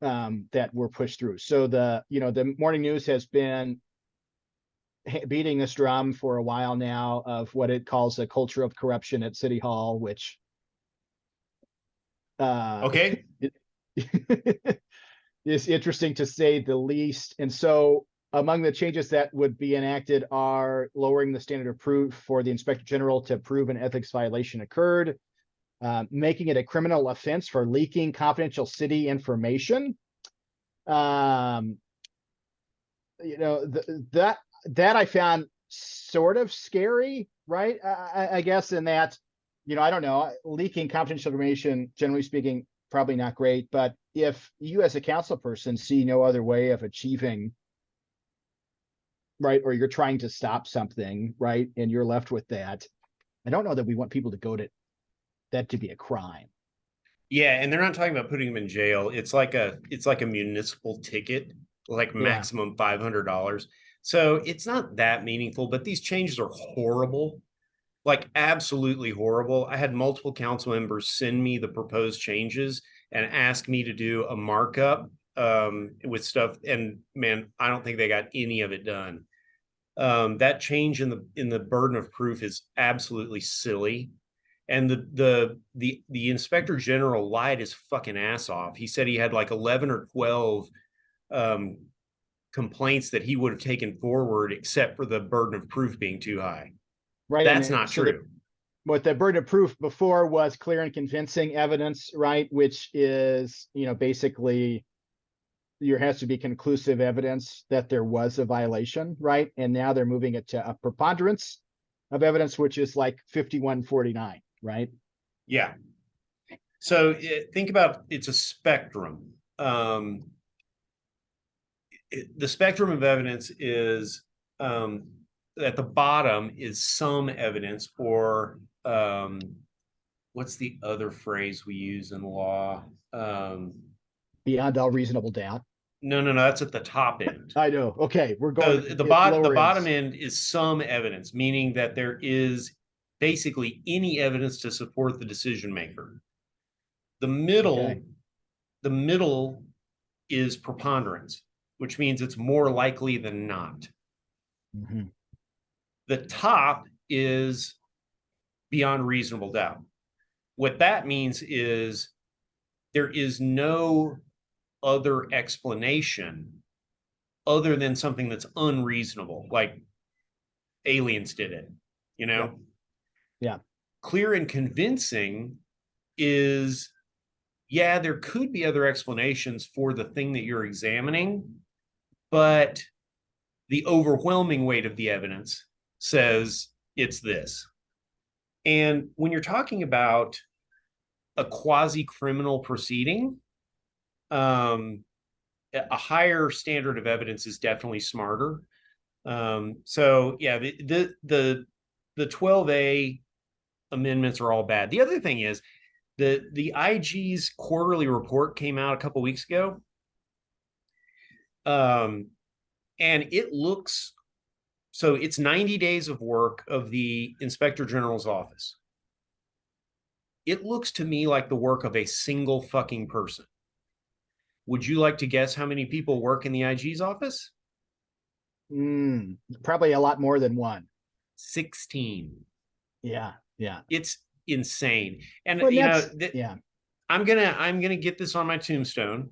that were pushed through. So the morning news has been beating this drum for a while now of what it calls a culture of corruption at City Hall, which Okay. is interesting to say the least. And so among the changes that would be enacted are lowering the standard of proof for the inspector general to prove an ethics violation occurred, making it a criminal offense for leaking confidential city information. That I found sort of scary, right? I guess in that, I don't know, leaking confidential information, generally speaking, probably not great. But if you as a council person see no other way of achieving, right, or you're trying to stop something, right, and you're left with that, I don't know that we want people to go to that to be a crime. Yeah, and they're not talking about putting them in jail. It's like a municipal ticket, like maximum $500. So it's not that meaningful, but these changes are horrible, like absolutely horrible. I had multiple council members send me the proposed changes and ask me to do a markup with stuff. And man, I don't think they got any of it done. That change in the burden of proof is absolutely silly. And the inspector general lied his fucking ass off. He said he had like 11 or 12 complaints that he would have taken forward, except for the burden of proof being too high. Right. That's not true. What the burden of proof before was clear and convincing evidence, right? Which is, basically there has to be conclusive evidence that there was a violation, right? And now they're moving it to a preponderance of evidence, which is like 51-49, right? Yeah. So think about, it's a spectrum. The spectrum of evidence is at the bottom is some evidence, or what's the other phrase we use in law? Beyond all reasonable doubt. No, that's at the top end. I know. Okay, we're So going. the bottom end is some evidence, meaning that there is basically any evidence to support the decision maker. The middle is preponderance, which means it's more likely than not. Mm-hmm. The top is beyond reasonable doubt. What that means is there is no other explanation other than something that's unreasonable, like aliens did it, Yeah. Clear and convincing is, yeah, there could be other explanations for the thing that you're examining, but the overwhelming weight of the evidence says it's this. And when you're talking about a quasi-criminal proceeding, a higher standard of evidence is definitely smarter. So yeah, the 12A amendments are all bad. The other thing is the IG's quarterly report came out a couple weeks ago. And it looks, so it's 90 days of work of the Inspector General's office. It looks to me like the work of a single fucking person. Would you like to guess how many people work in the IG's office? Probably a lot more than one. 16. Yeah. It's insane. And yeah. I'm gonna get this on my tombstone.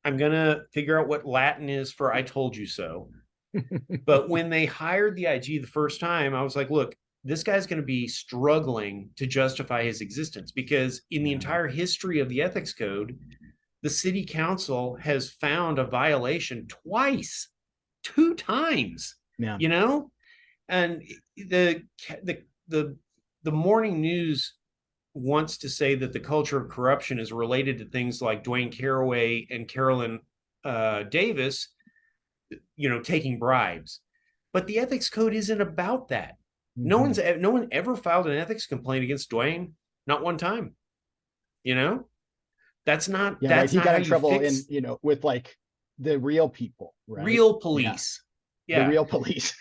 I'm gonna figure out what Latin is for "I told you so." But when they hired the IG the first time, I was like, look, this guy's going to be struggling to justify his existence, because in the entire history of the ethics code, the city council has found a violation twice, 2 times. And the morning news wants to say that the culture of corruption is related to things like Dwayne Caraway and Carolyn Davis, taking bribes. But the ethics code isn't about that. Mm-hmm. No one ever filed an ethics complaint against Dwayne, not one time. That's not. Yeah, that's right. He not got how in you trouble fix with like the real people, right? Real police. Yeah. The real police.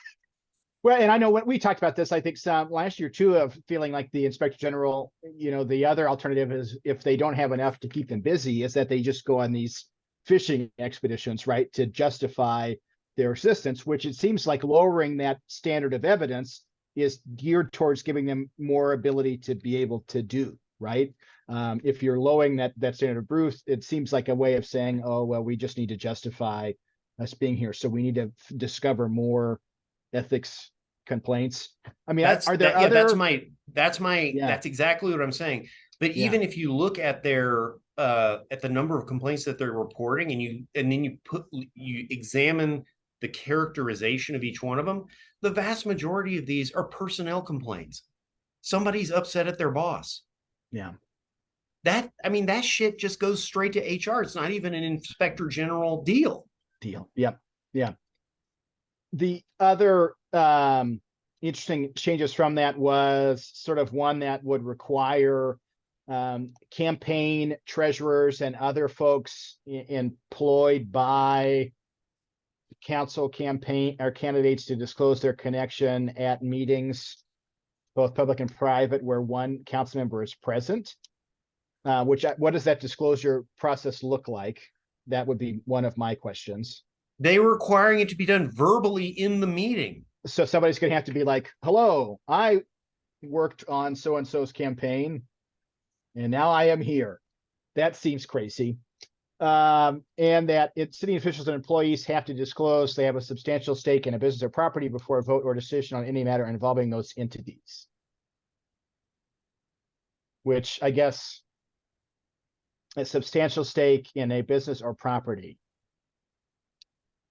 Well, and I know when we talked about this, I think some last year too, of feeling like the inspector general, the other alternative is, if they don't have enough to keep them busy, is that they just go on these fishing expeditions, right, to justify their existence, which it seems like lowering that standard of evidence is geared towards giving them more ability to be able to do, right? If you're lowering that standard of proof, it seems like a way of saying, oh, well, we just need to justify us being here. So we need to discover more ethics complaints. I mean, are there yeah, other? Yeah, that's exactly what I'm saying. But yeah, even if you look at their at the number of complaints that they're reporting, and then you examine the characterization of each one of them, the vast majority of these are personnel complaints. Somebody's upset at their boss. yeah. That, I mean, that shit just goes straight to HR. It's not even an inspector general deal. Deal. Yep. Yeah. The other interesting changes from that was sort of one that would require campaign treasurers and other folks employed by council campaign or candidates to disclose their connection at meetings, both public and private, where one council member is present. What does that disclosure process look like? That would be one of my questions. They were requiring it to be done verbally in the meeting. So somebody's going to have to be like, hello, I worked on so-and-so's campaign and now I am here. That seems crazy. And that city officials and employees have to disclose they have a substantial stake in a business or property before a vote or decision on any matter involving those entities. Which I guess a substantial stake in a business or property.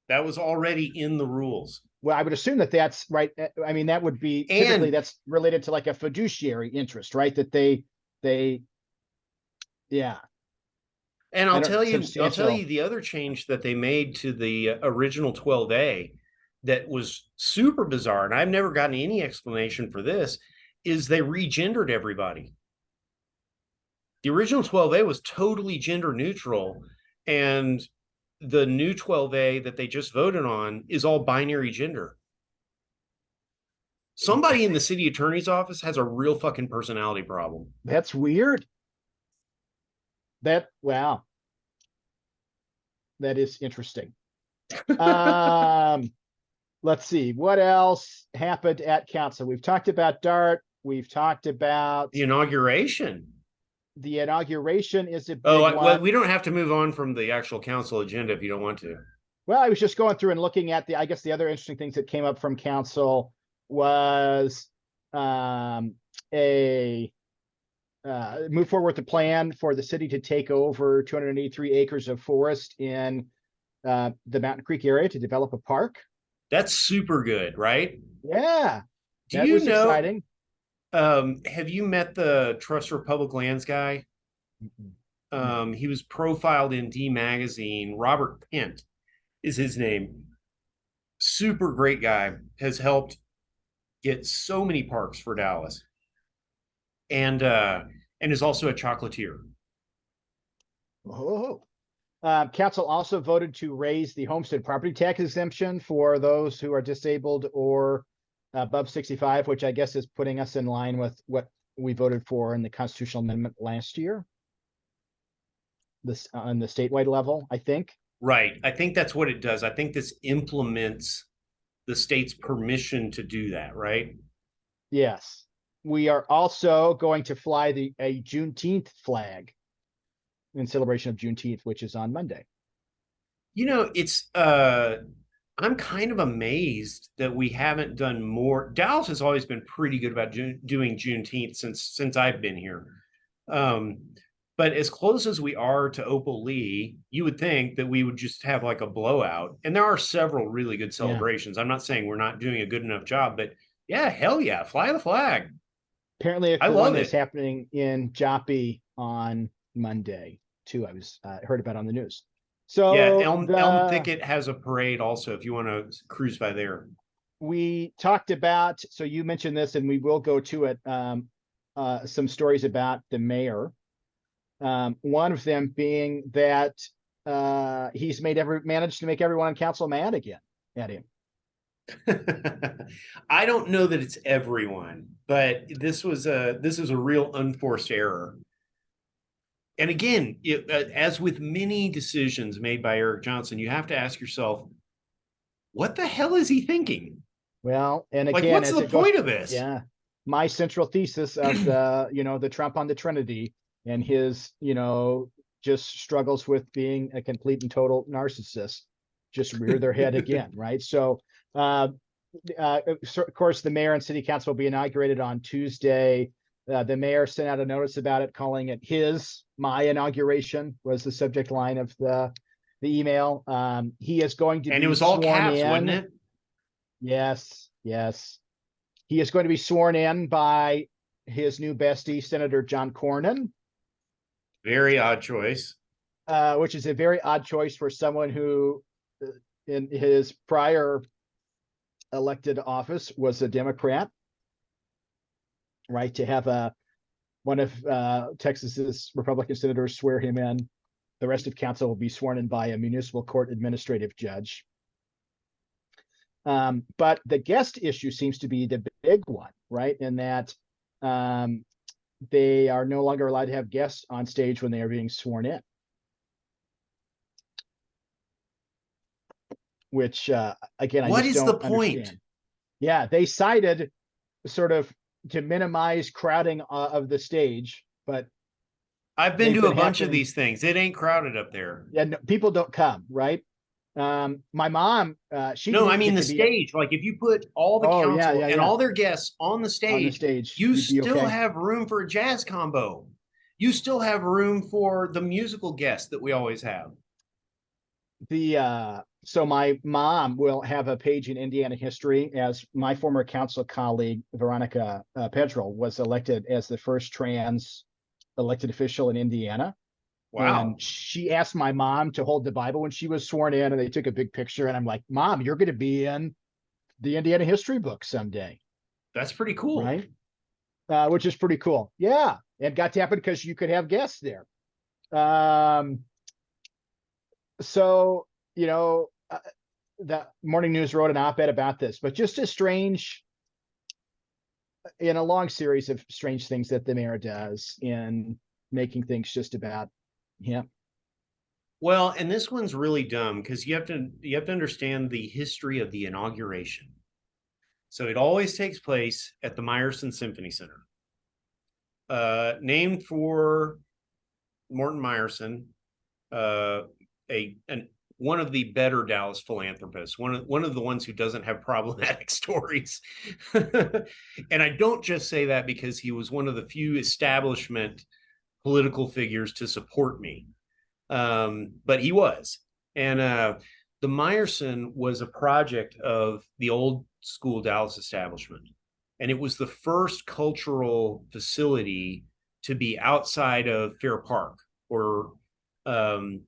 That was already in the rules. Well, I would assume that that's right. I mean, that would be typically that's related to like a fiduciary interest, right? That yeah. And I'll tell you the other change that they made to the original 12A that was super bizarre, and I've never gotten any explanation for this, is they regendered everybody. The original 12A was totally gender neutral, and the new 12A that they just voted on is all binary gender. Somebody in the city attorney's office has a real fucking personality problem. That's weird. Wow. That is interesting. Let's see what else happened at council. We've talked about DART. We've talked about the inauguration. The inauguration is a big one. Well, we don't have to move on from the actual council agenda if you don't want to. Well, I was just going through and looking at I guess the other interesting things that came up from council was move forward with the plan for the city to take over 283 acres of forest in the Mountain Creek area to develop a park. That's super good, right? Yeah. That was exciting. Have you met the Trust for Public Lands guy? He was profiled in D Magazine. Robert Pint is his name. Super great guy. Has helped get so many parks for Dallas. And is also a chocolatier. Oh. Council also voted to raise the homestead property tax exemption for those who are disabled or above 65, which I guess is putting us in line with what we voted for in the constitutional amendment last year. This on the statewide level, I think. Right. I think that's what it does. I think this implements the state's permission to do that, right? Yes. We are also going to fly a Juneteenth flag in celebration of Juneteenth, which is on Monday. You know, it's I'm kind of amazed that we haven't done more. Dallas has always been pretty good about doing Juneteenth since I've been here. But as close as we are to Opal Lee, you would think that we would just have like a blowout. And there are several really good celebrations. Yeah. I'm not saying we're not doing a good enough job, but yeah, hell yeah, fly the flag. Apparently, the one that's happening in Joppy on Monday too. I was heard about on the news. So yeah, Elm Thicket has a parade also if you want to cruise by there. We talked about, so you mentioned this, and we will go to it. Some stories about the mayor. One of them being that he's managed to make everyone on council mad again at him. I don't know that it's everyone, but this was a real unforced error. And again, as with many decisions made by Eric Johnson, you have to ask yourself, what the hell is he thinking? Well, and Like, again, what's as the it goes, point of this? yeah, my central thesis of the, the Trump on the Trinity and his, just struggles with being a complete and total narcissist just rear their head again, right? So, uh, of course, the mayor and city council will be inaugurated on Tuesday. The mayor sent out a notice about it, calling it my inauguration was the subject line of the email. He is going to And it be was all sworn caps, wasn't in. it? Yes, yes. He is going to be sworn in by his new bestie, Senator John Cornyn, Very odd choice. which is a very odd choice for someone who, in his prior elected office, was a Democrat, right? To have one of Texas's Republican senators swear him in. The rest of council will be sworn in by a municipal court administrative judge. But the guest issue seems to be the big one, right? In that they are no longer allowed to have guests on stage when they are being sworn in, which again, I What just is the don't point? understand. Yeah, they cited sort of to minimize crowding of the stage, but I've been they've to been a bunch of happening. these things. It ain't crowded up there. Yeah, no, people don't come, right? My mom, she No, didn't I even mean get the to be at, stage. Like if you put all the oh yeah, council yeah, and yeah, all their guests on the on the stage, stage, you you'd be still okay. have room for a jazz combo. You still have room for the musical guests that we always have. The so my mom will have a page in Indiana history, as my former council colleague Veronica Pedrell was elected as the first trans elected official in Indiana. Wow, And she asked my mom to hold the Bible when she was sworn in, and they took a big picture. And I'm like, Mom, you're going to be in the Indiana history book someday, that's pretty cool. right? Which is pretty cool. Yeah. And got to happen because you could have guests there. Um, so, the Morning News wrote an op-ed about this, but just a strange, in a long series of strange things that the mayor does in making things just about him. Well, and this one's really dumb because you have to understand the history of the inauguration. So it always takes place at the Meyerson Symphony Center, named for Morton Meyerson, uh, an one of the better Dallas philanthropists, one of the ones who doesn't have problematic stories. And I don't just say that because he was one of the few establishment political figures to support me, but he was. And the Meyerson was a project of the old school Dallas establishment, and it was the first cultural facility to be outside of Fair Park, or um,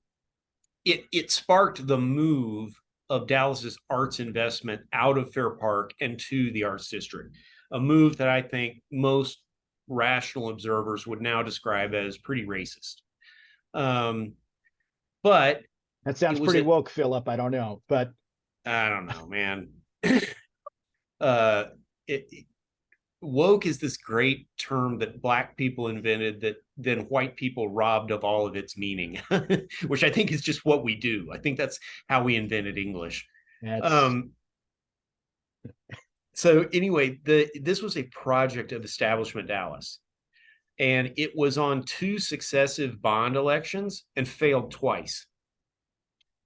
it sparked the move of Dallas's arts investment out of Fair Park and to the arts district, a move that I think most rational observers would now describe as pretty racist. Um, but That it sounds was pretty at, woke, Philip. I don't know, but I don't know, man. uh, it, woke is this great term that black people invented that then white people robbed of all of its meaning, which I think is just what we do. I think that's how we invented English. that's Um, so anyway, this was a project of Establishment Dallas, and it was on two successive bond elections and failed twice,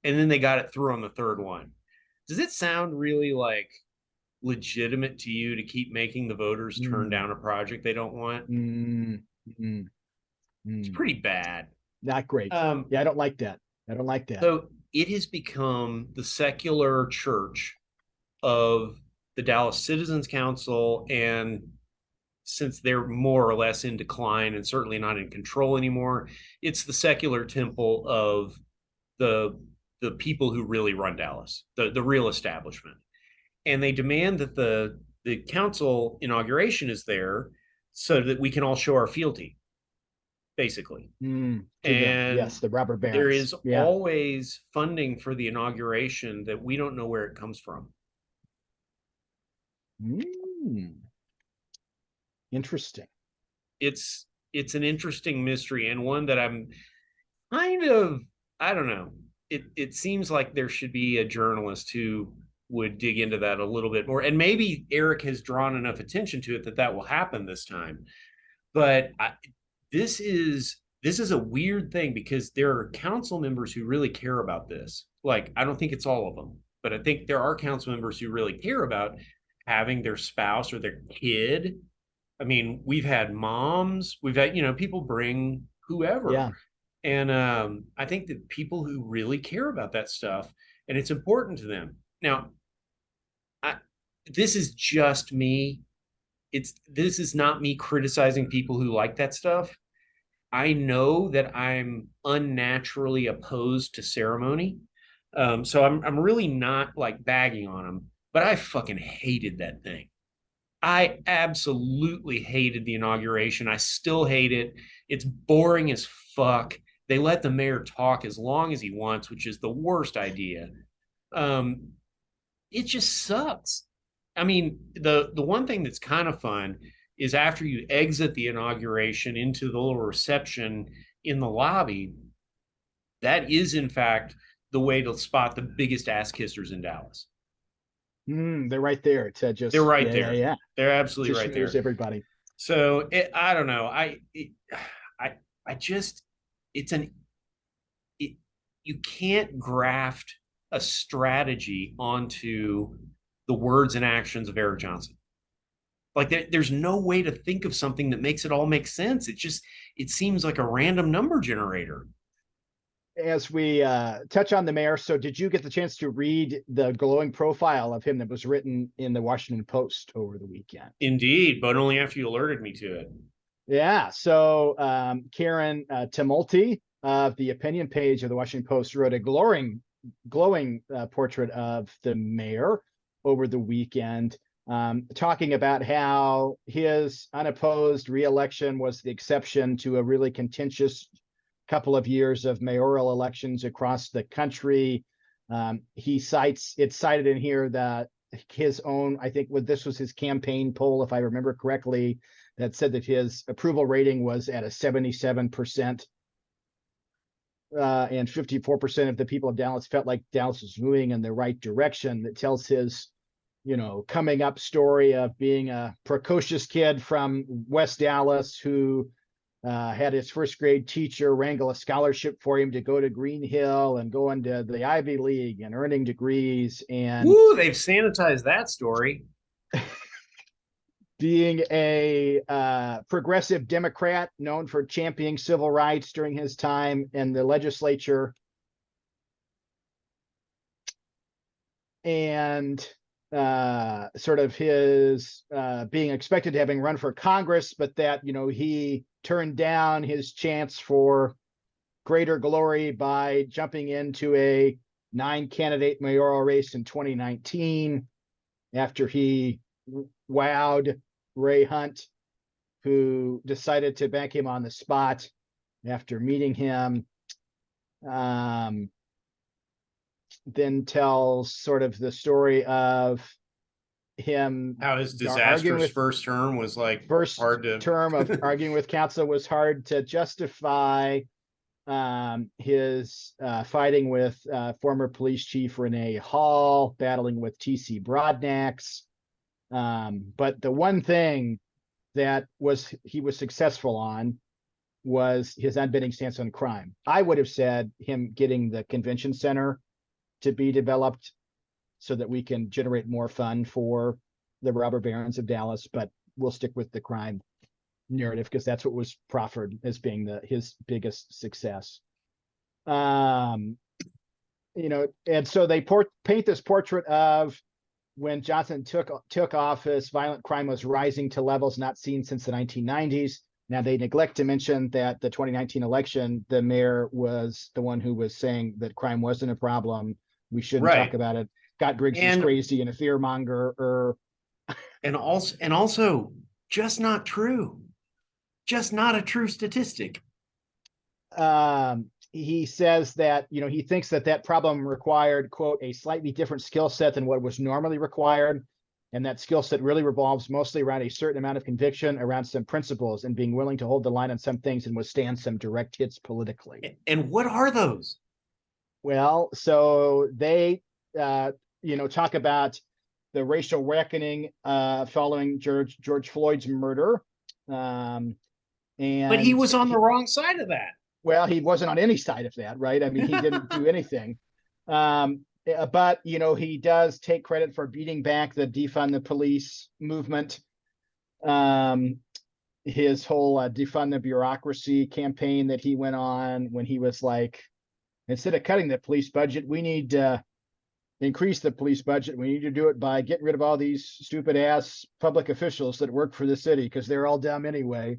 and then they got it through on the third one. Does it sound really like legitimate to you to keep making the voters turn mm, down a project they don't want? mm, mm, It's mm, pretty bad. not great. Um, Yeah, I don't like that. I don't like that. so it has become the secular church of the Dallas Citizens Council, and since they're more or less in decline and certainly not in control anymore, it's the secular temple of the the people who really run Dallas, the real establishment. And they demand that the council inauguration is there so that we can all show our fealty, basically. To them, And yes, the robber there barons. is Yeah. always funding for the inauguration that we don't know where it comes from. Mm, interesting. It's it's an interesting mystery, and one that I'm kind of, I don't know. It seems like there should be a journalist who would dig into that a little bit more, and maybe Eric has drawn enough attention to it that that will happen this time. But this is a weird thing because there are council members who really care about this. Like, I don't think it's all of them, but I think there are council members who really care about having their spouse or their kid. I mean, we've had moms, we've had, people bring whoever. Yeah. And I think that people who really care about that stuff, and it's important to them. Now, I, this is just me. This is not me criticizing people who like that stuff. I know that I'm unnaturally opposed to ceremony. So I'm really not like bagging on them, but I fucking hated that thing. I absolutely hated the inauguration. I still hate it. It's boring as fuck. They let the mayor talk as long as he wants, which is the worst idea. Um, it just sucks. I mean, the one thing that's kind of fun is after you exit the inauguration into the little reception in the lobby, that is in fact the way to spot the biggest ass kissers in Dallas. They're right there to They're just, right yeah, yeah, there. yeah. They're absolutely Just right schmooze there. everybody. So I don't know. I, I just, it's an, it, you can't graft a strategy onto the words and actions of Eric Johnson. Like there's no way to think of something that makes it all make sense. It seems like a random number generator. As we touch on the mayor, so did you get the chance to read the glowing profile of him that was written in the Washington Post over the weekend? Indeed, but only after you alerted me to it. Yeah. So Karen Tumulty of the opinion page of the Washington Post wrote a glowing portrait of the mayor over the weekend, talking about how his unopposed reelection was the exception to a really contentious couple of years of mayoral elections across the country. He cited in here that his own, I think this was his campaign poll, if I remember correctly, that said that his approval rating was at a 77%. And 54% of the people of Dallas felt like Dallas was moving in the right direction. That tells his, coming up story of being a precocious kid from West Dallas who had his first grade teacher wrangle a scholarship for him to go to Green Hill and go into the Ivy League and earning degrees, and Woo, they've sanitized that story. being a progressive Democrat known for championing civil rights during his time in the legislature, and sort of his being expected to having run for Congress, but that, he turned down his chance for greater glory by jumping into a 9-candidate mayoral race in 2019 after he wowed Ray Hunt, who decided to back him on the spot after meeting him. Then tells sort of the story of him How his arguing disastrous with first term was like first hard to term of arguing with council was hard to justify. His fighting with former police chief Renee Hall, battling with TC Broadnax. But the one thing that he was successful on was his unbending stance on crime. I would have said him getting the convention center to be developed so that we can generate more fun for the robber barons of Dallas, but we'll stick with the crime narrative because that's what was proffered as being his biggest success. And so they paint this portrait of when Johnson took office, violent crime was rising to levels not seen since the 1990s. Now, they neglect to mention that the 2019 election, the mayor was the one who was saying that crime wasn't a problem. We shouldn't talk about it. Scott Griggs is crazy and a fear monger. And also just not true. Just not a true statistic. He says that, he thinks that problem required, quote, a slightly different skill set than what was normally required. And that skill set really revolves mostly around a certain amount of conviction, around some principles, and being willing to hold the line on some things and withstand some direct hits politically. And what are those? Well, so they, talk about the racial reckoning following George Floyd's murder. But he And was on the wrong side of that. well, he wasn't on any side of that, right? I mean, he didn't do anything. But he does take credit for beating back the defund the police movement. His whole defund the bureaucracy campaign that he went on when he was like, instead of cutting the police budget, we need to increase the police budget. We need to do it by getting rid of all these stupid ass public officials that work for the city because they're all dumb anyway.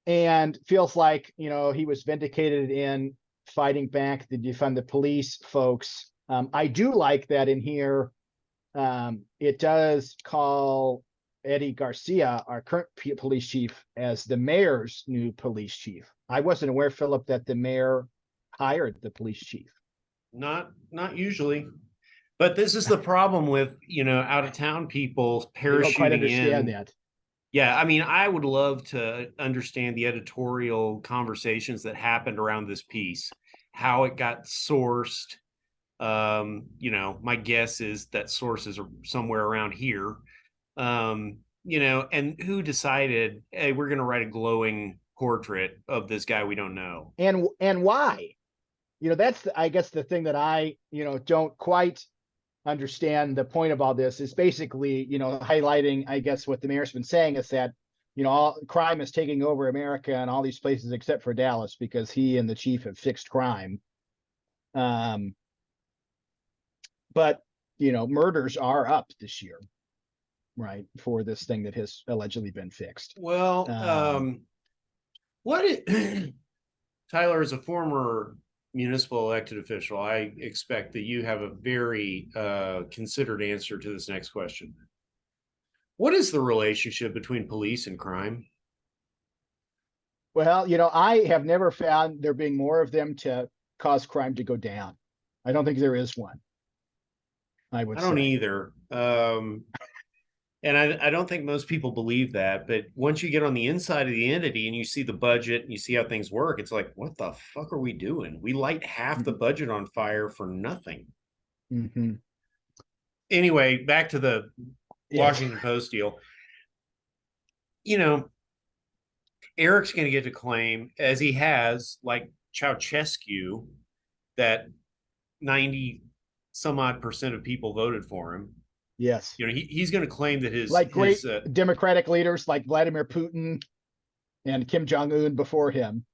And feels like, he was vindicated in fighting back the defund the police folks. I do like that in here. It does call Eddie Garcia, our current police chief, as the mayor's new police chief. I wasn't aware, Philip, that the mayor hired the police chief. Not usually. But this is the problem with, out of town people parachuting don't quite understand in. That. Yeah, I mean, I would love to understand the editorial conversations that happened around this piece, how it got sourced. My guess is that sources are somewhere around here. And who decided, hey, we're going to write a glowing portrait of this guy we don't know. And why? That's I guess the thing that I, don't quite understand. The point of all this is basically, highlighting, I guess, what the mayor's been saying is that, all crime is taking over America and all these places except for Dallas because he and the chief have fixed crime. But, murders are up this year, right, for this thing that has allegedly been fixed. Well, Tyler, as a former municipal elected official, I expect that you have a very considered answer to this next question. What is the relationship between police and crime? Well, I have never found there being more of them to cause crime to go down. I don't think there is one. I don't either. And I don't think most people believe that. But once you get on the inside of the entity and you see the budget and you see how things work, it's like, what the fuck are we doing? We light half the budget on fire for nothing. Mm-hmm. Anyway, back to the Washington Post deal. Eric's going to get to claim, as he has, like Ceausescu, that 90 some odd percent of people voted for him. Yes. He's going to claim that his great democratic leaders like Vladimir Putin and Kim Jong-un before him.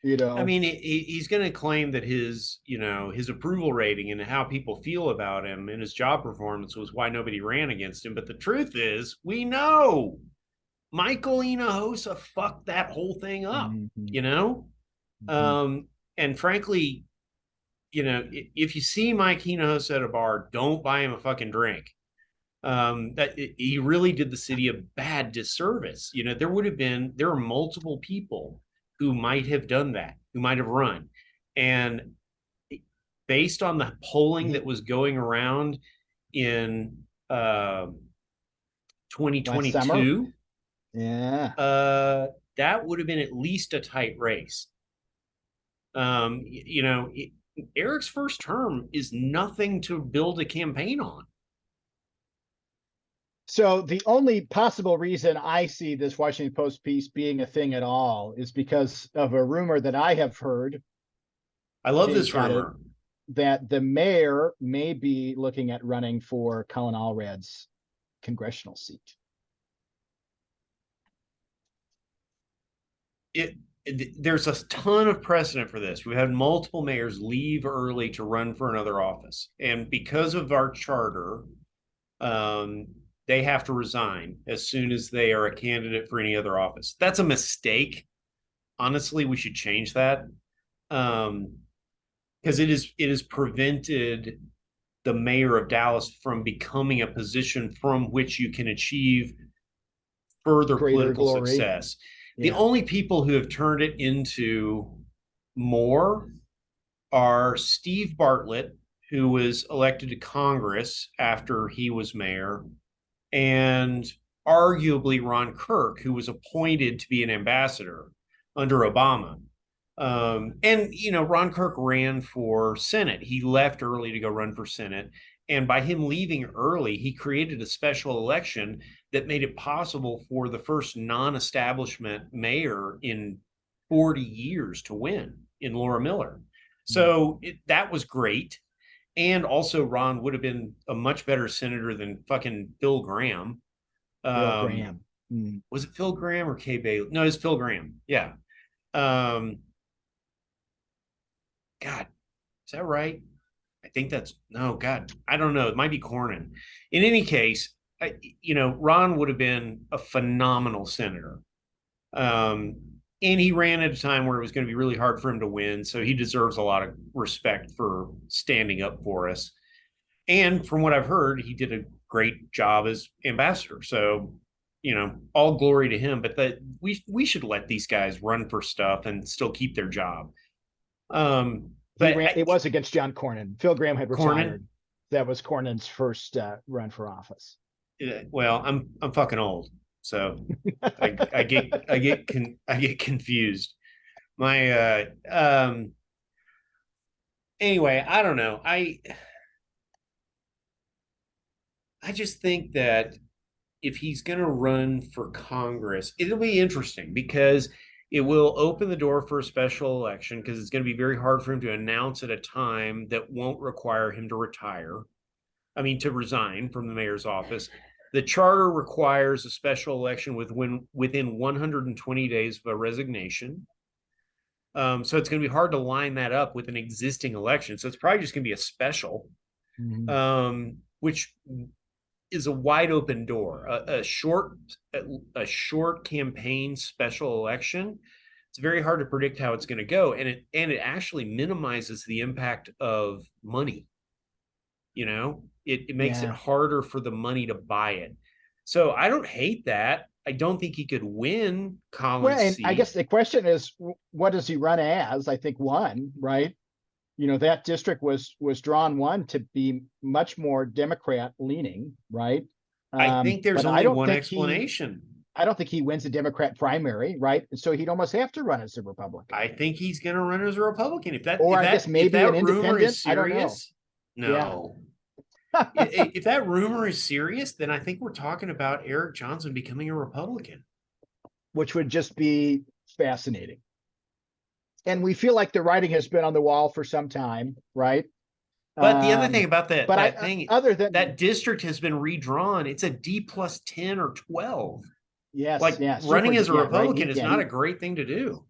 I mean, he's going to claim that his approval rating and how people feel about him and his job performance was why nobody ran against him. But the truth is, we know Michael Hinojosa fucked that whole thing up, Mm-hmm. And frankly, if you see Mike Hinojosa at a bar, don't buy him a fucking drink. He really did the city a bad disservice. There are multiple people who might have done that, who might have run. And based on the polling that was going around in 2022, that would have been at least a tight race. Eric's first term is nothing to build a campaign on. So the only possible reason I see this Washington Post piece being a thing at all is because of a rumor that I have heard. I love this rumor. That the mayor may be looking at running for Colin Allred's congressional seat. There's a ton of precedent for this. We've had multiple mayors leave early to run for another office. And because of our charter, they have to resign as soon as they are a candidate for any other office. That's a mistake. Honestly, we should change that. Because it has prevented the mayor of Dallas from becoming a position from which you can achieve further political success. Yeah. The only people who have turned it into more are Steve Bartlett, who was elected to Congress after he was mayor, and arguably Ron Kirk, who was appointed to be an ambassador under Obama. And, Ron Kirk ran for Senate. He left early to go run for Senate. And by him leaving early, he created a special election that made it possible for the first non establishment mayor in 40 years to win in Laura Miller. So that was great. And also, Ron would have been a much better senator than fucking Phil Graham. Bill Graham. Was it Phil Graham or Kay Bailey? No, it's Phil Graham. Yeah. God, is that right? I think that's no, God, I don't know. It might be Cornyn. In any case, Ron would have been a phenomenal senator. And he ran at a time where it was going to be really hard for him to win. So he deserves a lot of respect for standing up for us. And from what I've heard, he did a great job as ambassador. So, all glory to him. But we should let these guys run for stuff and still keep their job. It was against John Cornyn. Phil Graham had retired. Cornyn? That was Cornyn's first run for office. Well, I'm fucking old, so I get confused. Anyway, I don't know. I just think that if he's going to run for Congress, it'll be interesting because it will open the door for a special election because it's going to be very hard for him to announce at a time that won't require him to retire. I mean, to resign from the mayor's office. The charter requires a special election within 120 days of a resignation. So it's going to be hard to line that up with an existing election. So it's probably just going to be a special, which is a wide open door. A short campaign special election. It's very hard to predict how it's going to go, and it actually minimizes the impact of money. It makes it harder for the money to buy it. So I don't hate that. I don't think he could win Collins' seat. I guess the question is, what does he run as? I think one, right? That district was drawn one to be much more Democrat leaning, right? I think there's only one explanation. I don't think he wins a Democrat primary, right? So he'd almost have to run as a Republican. I think he's going to run as a Republican. If that an independent. Serious, I don't know. No. If that rumor is serious, then I think we're talking about Eric Johnson becoming a Republican, which would just be fascinating. And we feel like the writing has been on the wall for some time, right? But the other thing about other than that district has been redrawn, it's a D+10 or 12. Yes, running as a Republican is not a great thing to do.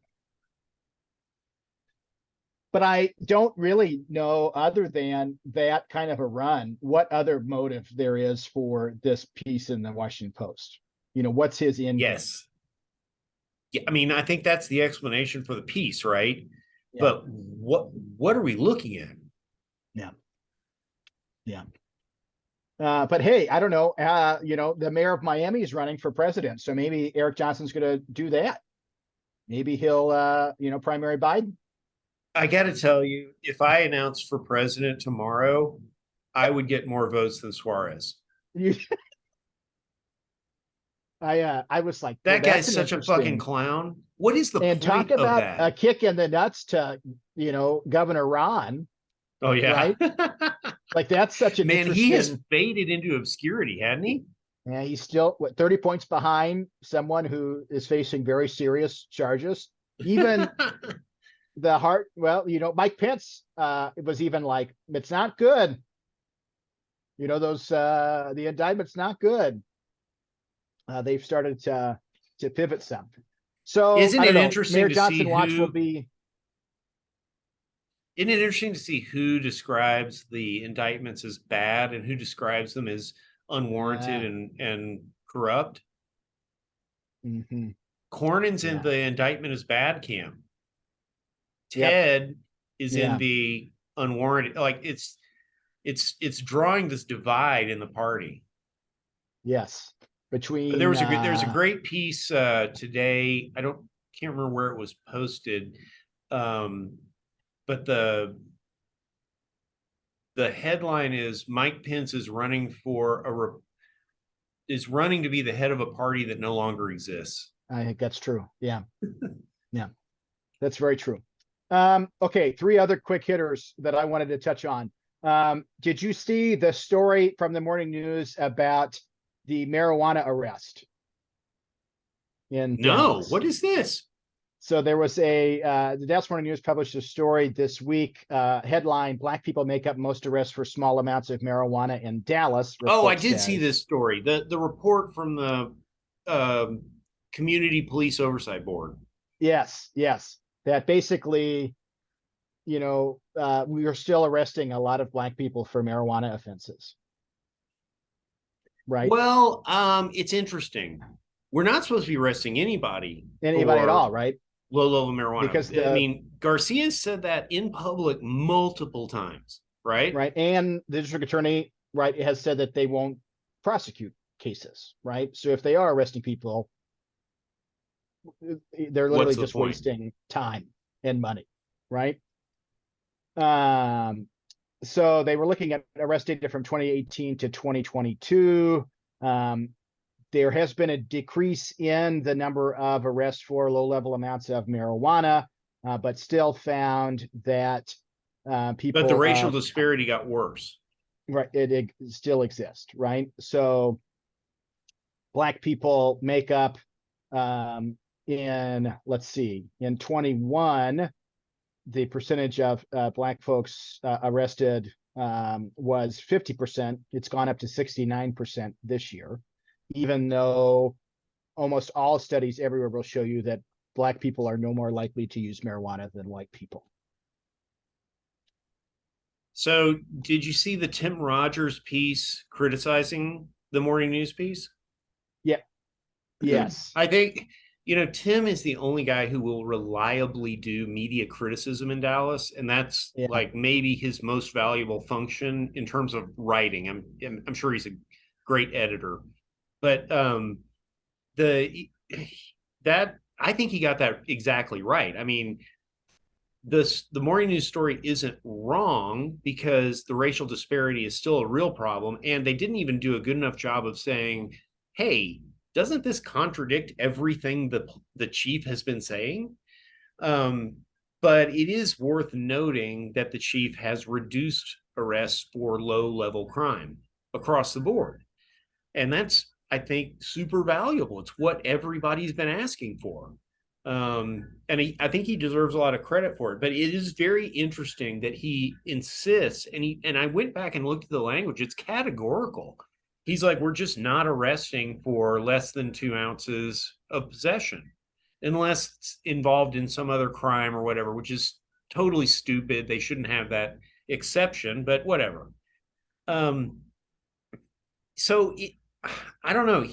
But I don't really know, other than that kind of a run, what other motive there is for this piece in the Washington Post. What's his end? Yes. Yeah, I mean, I think that's the explanation for the piece, right? Yeah. But what are we looking at? Yeah. But hey, I don't know. The mayor of Miami is running for president, so maybe Eric Johnson's going to do that. Maybe he'll, primary Biden. I got to tell you, if I announced for president tomorrow, I would get more votes than Suarez. I was like, that guy's such a fucking clown. What is the point talk about of that? A kick in the nuts to, Governor Ron. Oh yeah. Right? Like that's such an man. He has faded into obscurity, hadn't he? Yeah, he's still 30 points behind someone who is facing very serious charges. Even Mike Pence was even like, it's not good. The indictment's not good. They've started to pivot some. So isn't it interesting Mayor to Johnson see watch will be. Isn't it interesting to see who describes the indictments as bad and who describes them as unwarranted and corrupt? Mm-hmm. Cornyn's in the indictment as bad camp. Ted is in the unwarranted. Like it's drawing this divide in the party. Yes. Between but there's a great piece today. Can't remember where it was posted. But the the headline is Mike Pence is running is running to be the head of a party that no longer exists. I think that's true. Yeah. Yeah, that's very true. Okay, three other quick hitters that I wanted to touch on. Did you see the story from the morning news about the marijuana arrest in Dallas? What is this? So there was the Dallas Morning News published a story this week, headline, Black people make up most arrests for small amounts of marijuana in Dallas. I did see this story. The report from the Community Police Oversight Board. Yes. That basically, we are still arresting a lot of Black people for marijuana offenses. Right. Well, it's interesting. We're not supposed to be arresting anybody at all, right? Low-level marijuana. Because Garcia said that in public multiple times, right? Right. And the district attorney, right, has said that they won't prosecute cases, right? So if they are arresting people, they're literally just wasting time and money, right? So they were looking at arrest data from 2018 to 2022. There has been a decrease in the number of arrests for low-level amounts of marijuana, but still found that people. But the racial disparity got worse. Right, it still exists, right? So Black people make up in 21, the percentage of Black folks arrested was 50%. It's gone up to 69% this year, even though almost all studies everywhere will show you that Black people are no more likely to use marijuana than white people. So did you see the Tim Rogers piece criticizing the morning news piece? Yeah. Yes. I think, Tim is the only guy who will reliably do media criticism in Dallas. And that's like maybe his most valuable function in terms of writing. I'm sure he's a great editor, but I think he got that exactly right. I mean, the morning news story isn't wrong because the racial disparity is still a real problem. And they didn't even do a good enough job of saying, hey, doesn't this contradict everything the chief has been saying? But it is worth noting that the chief has reduced arrests for low-level crime across the board. And that's, I think, super valuable. It's what everybody's been asking for. And I think he deserves a lot of credit for it. But it is very interesting that he insists, and I went back and looked at the language, it's categorical. He's like, we're just not arresting for less than 2 ounces of possession unless it's involved in some other crime or whatever, which is totally stupid. They shouldn't have that exception, but whatever. I don't know.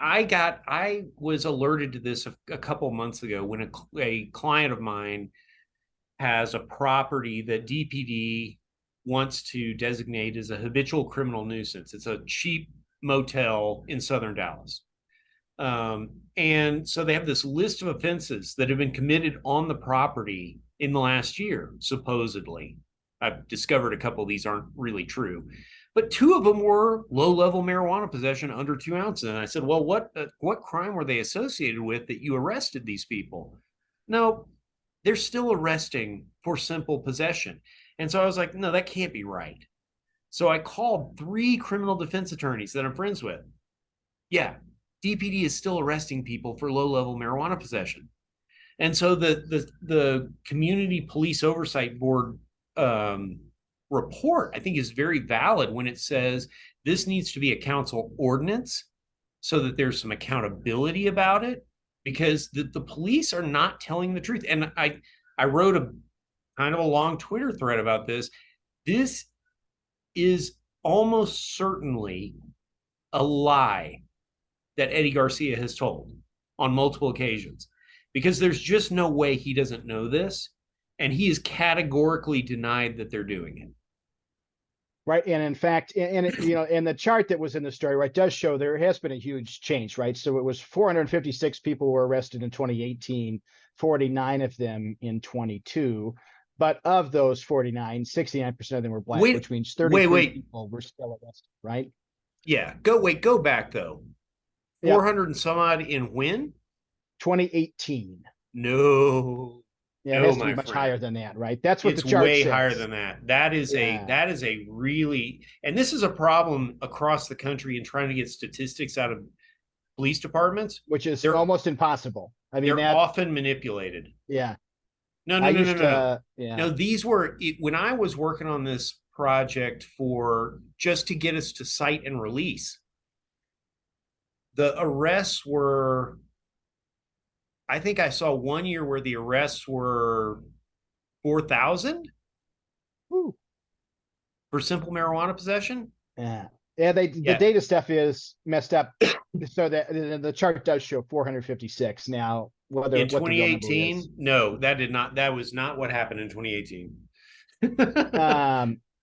I was alerted to this a couple months ago when a client of mine has a property that DPD wants to designate as a habitual criminal nuisance. It's a cheap motel in southern Dallas. And so they have this list of offenses that have been committed on the property in the last year, supposedly. I've discovered a couple of these aren't really true, but 2 of them were low-level marijuana possession under 2 ounces. And I said, well, what crime were they associated with that you arrested these people? No, they're still arresting for simple possession. And so I was like, no, that can't be right. So I called 3 criminal defense attorneys that I'm friends with. Yeah, DPD is still arresting people for low-level marijuana possession. And so the Community Police Oversight Board report, I think, is very valid when it says this needs to be a council ordinance so that there's some accountability about it, because the police are not telling the truth. And I wrote a kind of a long Twitter thread about this. This is almost certainly a lie that Eddie Garcia has told on multiple occasions, because there's just no way he doesn't know this. And he has categorically denied that they're doing it. Right. And in fact, and the chart that was in the story, right, does show there has been a huge change, right? So it was 456 people were arrested in 2018, 49 of them in 22. But of those 49, 69% of them were black, Wait, which means wait, 33 wait. people were still arrested, right? Yeah, go back though. Yep. 400 and some odd in when? 2018. No, Yeah, it no, has to be my much friend. higher than that, right? That's what the It's chart way higher says. than that. That is a really, and this is a problem across the country in trying to get statistics out of police departments. Which is They're almost impossible. I mean, they're that, often manipulated. yeah, No, I no, no, no, used no, no. to, yeah, No, these were when I was working on this project for just to get us to cite and release. The arrests were, I think I saw one year where the arrests were 4,000 whew, for simple marijuana possession. yeah, yeah. The Yeah. data stuff is messed up. So that the chart does show 456 now. Whether In what the real number is, 2018, no, that was not what happened in 2018.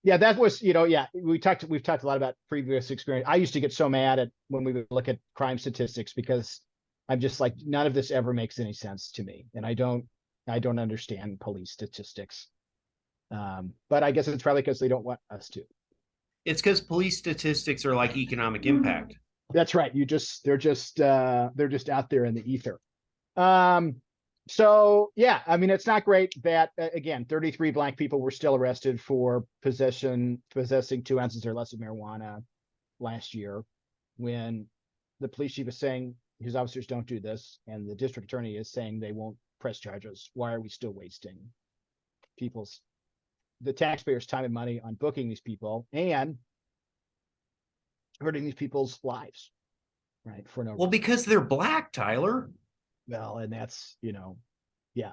yeah, that was, yeah, we've talked a lot about previous experience. I used to get so mad at when we would look at crime statistics because I'm just like, none of this ever makes any sense to me, and I don't understand police statistics. But I guess it's probably because they don't want us to. It's because police statistics are like economic impact. That's right. They're just out there in the ether. Um, so yeah, I mean, it's not great that again, 33 black people were still arrested for possessing 2 ounces or less of marijuana last year, when the police chief is saying his officers don't do this, and the district attorney is saying they won't press charges. Why are we still wasting the taxpayers' time and money on booking these people and hurting these people's lives, right? For no Well, reason. because they're black, Tyler. Well, and that's, yeah,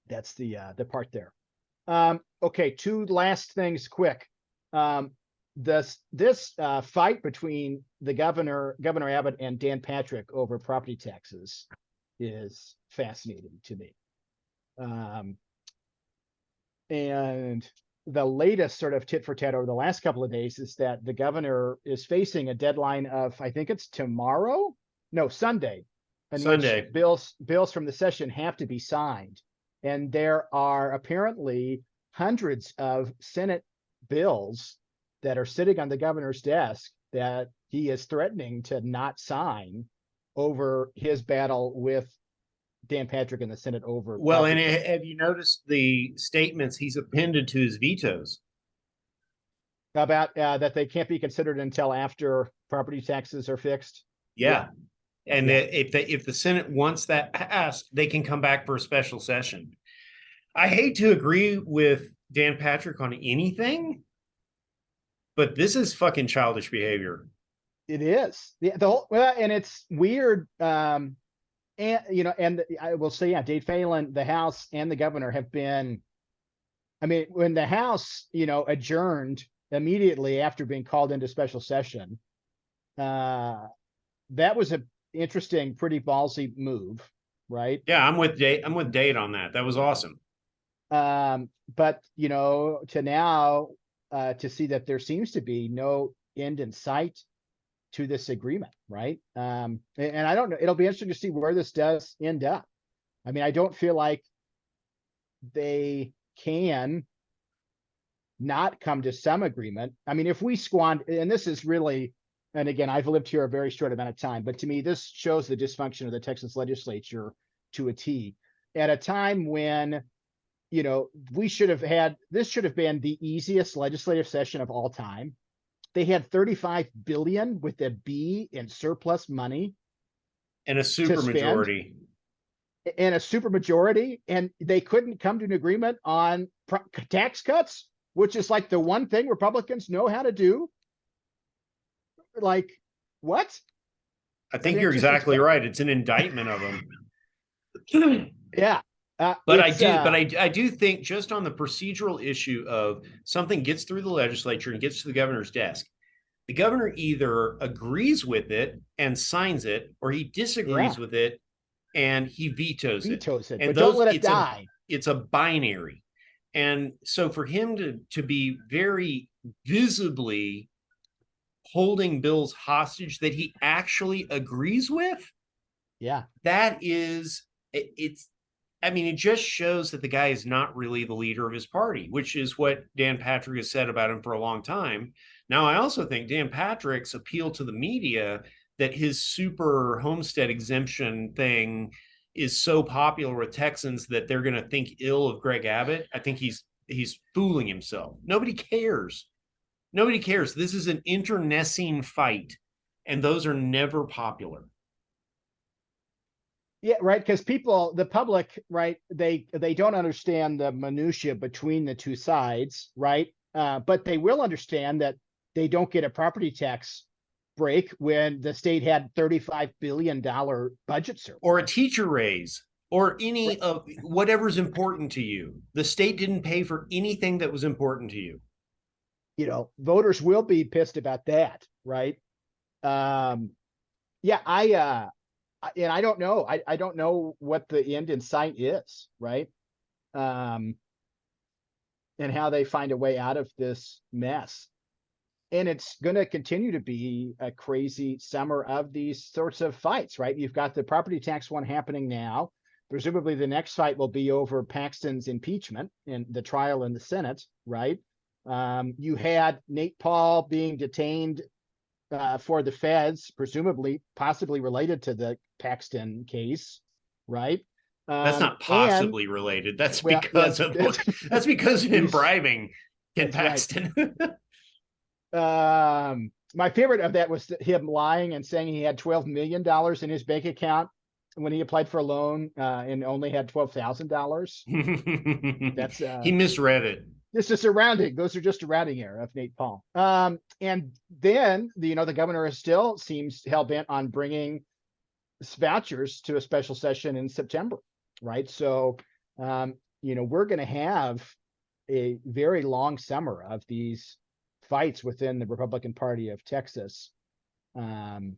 that's the part there. Okay, two last things quick. This fight between the Governor Abbott and Dan Patrick over property taxes is fascinating to me. And the latest sort of tit for tat over the last couple of days is that the governor is facing a deadline of, I think it's tomorrow, no, Sunday, in which Sunday. bills from the session have to be signed. And there are apparently hundreds of Senate bills that are sitting on the governor's desk that he is threatening to not sign over his battle with Dan Patrick in the Senate over. Well, and have you noticed the statements he's appended to his vetoes? About that they can't be considered until after property taxes are fixed. Yeah. And Yeah. if the Senate wants that passed, they can come back for a special session. I hate to agree with Dan Patrick on anything, but this is fucking childish behavior. It is. The whole, well, and it's weird. And and I will say, yeah, Dave Phelan, the House, and the governor have been. I mean, when the House, adjourned immediately after being called into special session, that was a interesting, pretty ballsy move, right? Yeah, I'm with Dave. I'm with Dave on that. That was awesome. But to now to see that there seems to be no end in sight to this agreement, right? And I don't know. It'll be interesting to see where this does end up. I mean, I don't feel like they can not come to some agreement. I mean, if we squander, and this is really, and again, I've lived here a very short amount of time, but to me, this shows the dysfunction of the Texas legislature to a T. At a time when, we should have had, this should have been the easiest legislative session of all time. They had 35 billion with a B in surplus money and a super majority. And a super majority, and they couldn't come to an agreement on tax cuts, which is like the one thing Republicans know how to do. Like, what? I think you're exactly right. It's an indictment of them. Yeah. But I do think just on the procedural issue of something gets through the legislature and gets to the governor's desk, the governor either agrees with it and signs it, or he disagrees with it and he vetoes it. And but don't let it die. It's a binary. And so for him to be very visibly holding bills hostage that he actually agrees with, yeah, that is, it's I mean, it just shows that the guy is not really the leader of his party, which is what Dan Patrick has said about him for a long time. Now, I also think Dan Patrick's appeal to the media, that his super homestead exemption thing is so popular with Texans that they're going to think ill of Greg Abbott. I think he's fooling himself. Nobody cares. Nobody cares. This is an internecine fight, and those are never popular. Yeah, right. Because the public, right, they don't understand the minutia between the two sides, right? But they will understand that they don't get a property tax break when the state had $35 billion budget surplus, or a teacher raise, or any right. of whatever's important to you. The state didn't pay for anything that was important to you. Voters will be pissed about that, right? Yeah, and I don't know. I don't know what the end in sight is, right? And how they find a way out of this mess. And it's going to continue to be a crazy summer of these sorts of fights, right? You've got the property tax one happening now. Presumably the next fight will be over Paxton's impeachment and the trial in the Senate, right? You had Nate Paul being detained for the feds, presumably, possibly related to the Paxton case, right? That's not And possibly related. That's well, yeah, because of that's because of him bribing Ken that's right. Paxton. My favorite of that was him lying and saying he had $12 million in his bank account when he applied for a loan and only had $12,000. That's He misread it. This is a rounding. Those are just a rounding error of Nate Paul. And then the governor still seems hell bent on bringing vouchers to a special session in September, right? So, we're going to have a very long summer of these fights within the Republican Party of Texas. And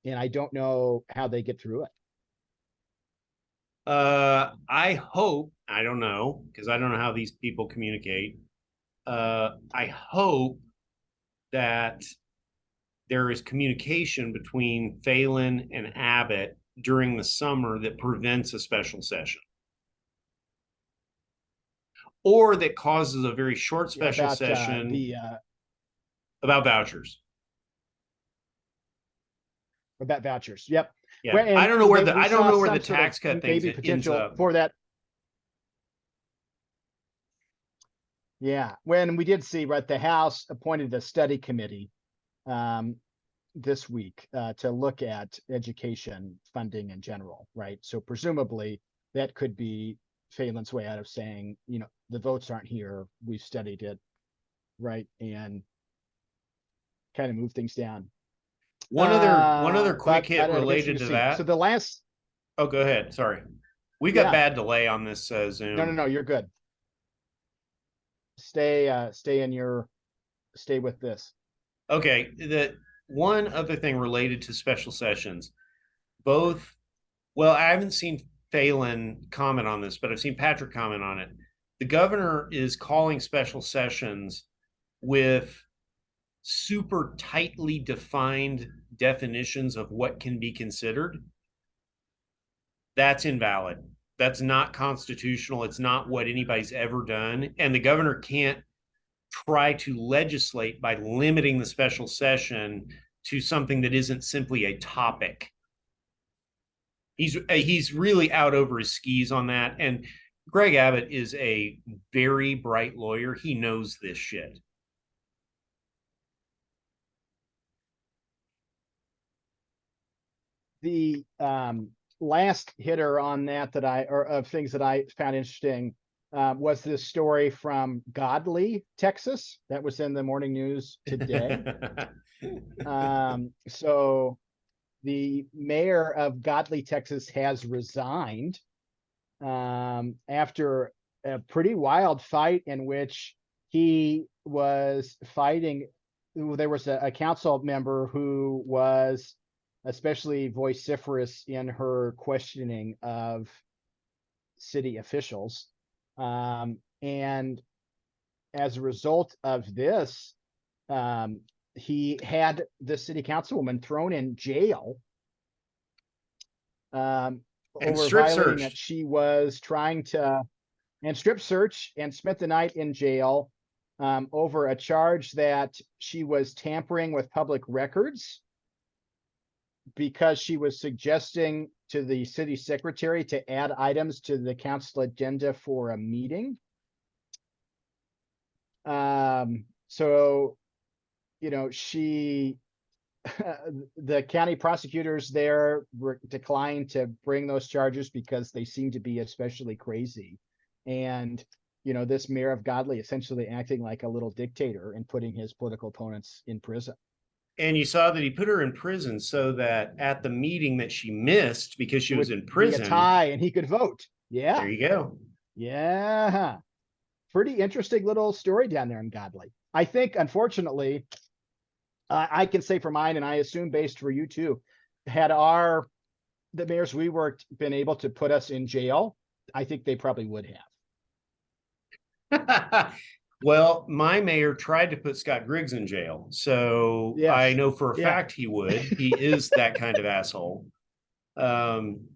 I don't know how they get through it. I hope, I don't know, because I don't know how these people communicate. I hope that there is communication between Phelan and Abbott during the summer that prevents a special session, or that causes a very short special session about vouchers. About vouchers. Yep. Yeah, well, I don't know where the sort tax cut thing maybe ends potential up for that. Yeah, when we did see, right, the House appointed a study committee this week to look at education funding in general, right? So presumably that could be Phelan's way out of saying, the votes aren't here. We've studied it, right, and kind of move things down. One other quick hit related to see. that. So the last. Oh, go ahead. Sorry, we got bad delay on this Zoom. No, you're good. Stay with this. Okay, the one other thing related to special sessions, both. Well, I haven't seen Phelan comment on this, but I've seen Patrick comment on it. The governor is calling special sessions with super tightly defined definitions of what can be considered. That's invalid. That's not constitutional. It's not what anybody's ever done. And the governor can't try to legislate by limiting the special session to something that isn't simply a topic. He's really out over his skis on that. And Greg Abbott is a very bright lawyer. He knows this shit. The last hitter on that of things that I found interesting was this story from Godley, Texas, that was in the morning news today. So the mayor of Godley, Texas, has resigned after a pretty wild fight in which he was fighting. There was a council member who was especially vociferous in her questioning of city officials. And as a result of this, he had the city councilwoman thrown in jail And over strip violating that searched. she was trying to, and strip search and spent the night in jail over a charge that she was tampering with public records because she was suggesting to the city secretary to add items to the council agenda for a meeting. So, she, the county prosecutors there declined to bring those charges because they seem to be especially crazy. And, this mayor of Godley essentially acting like a little dictator and putting his political opponents in prison. And you saw that he put her in prison so that at the meeting that she missed because she It was would in be a prison, tie and he could vote. Yeah. there you go. Yeah. Pretty interesting little story down there in Godley. I think, unfortunately, I can say for mine, and I assume based for you too, had the mayors we worked been able to put us in jail, I think they probably would have. Well, my mayor tried to put Scott Griggs in jail, so I Yes. know for a Yeah. fact he would. He is that kind of asshole. Um,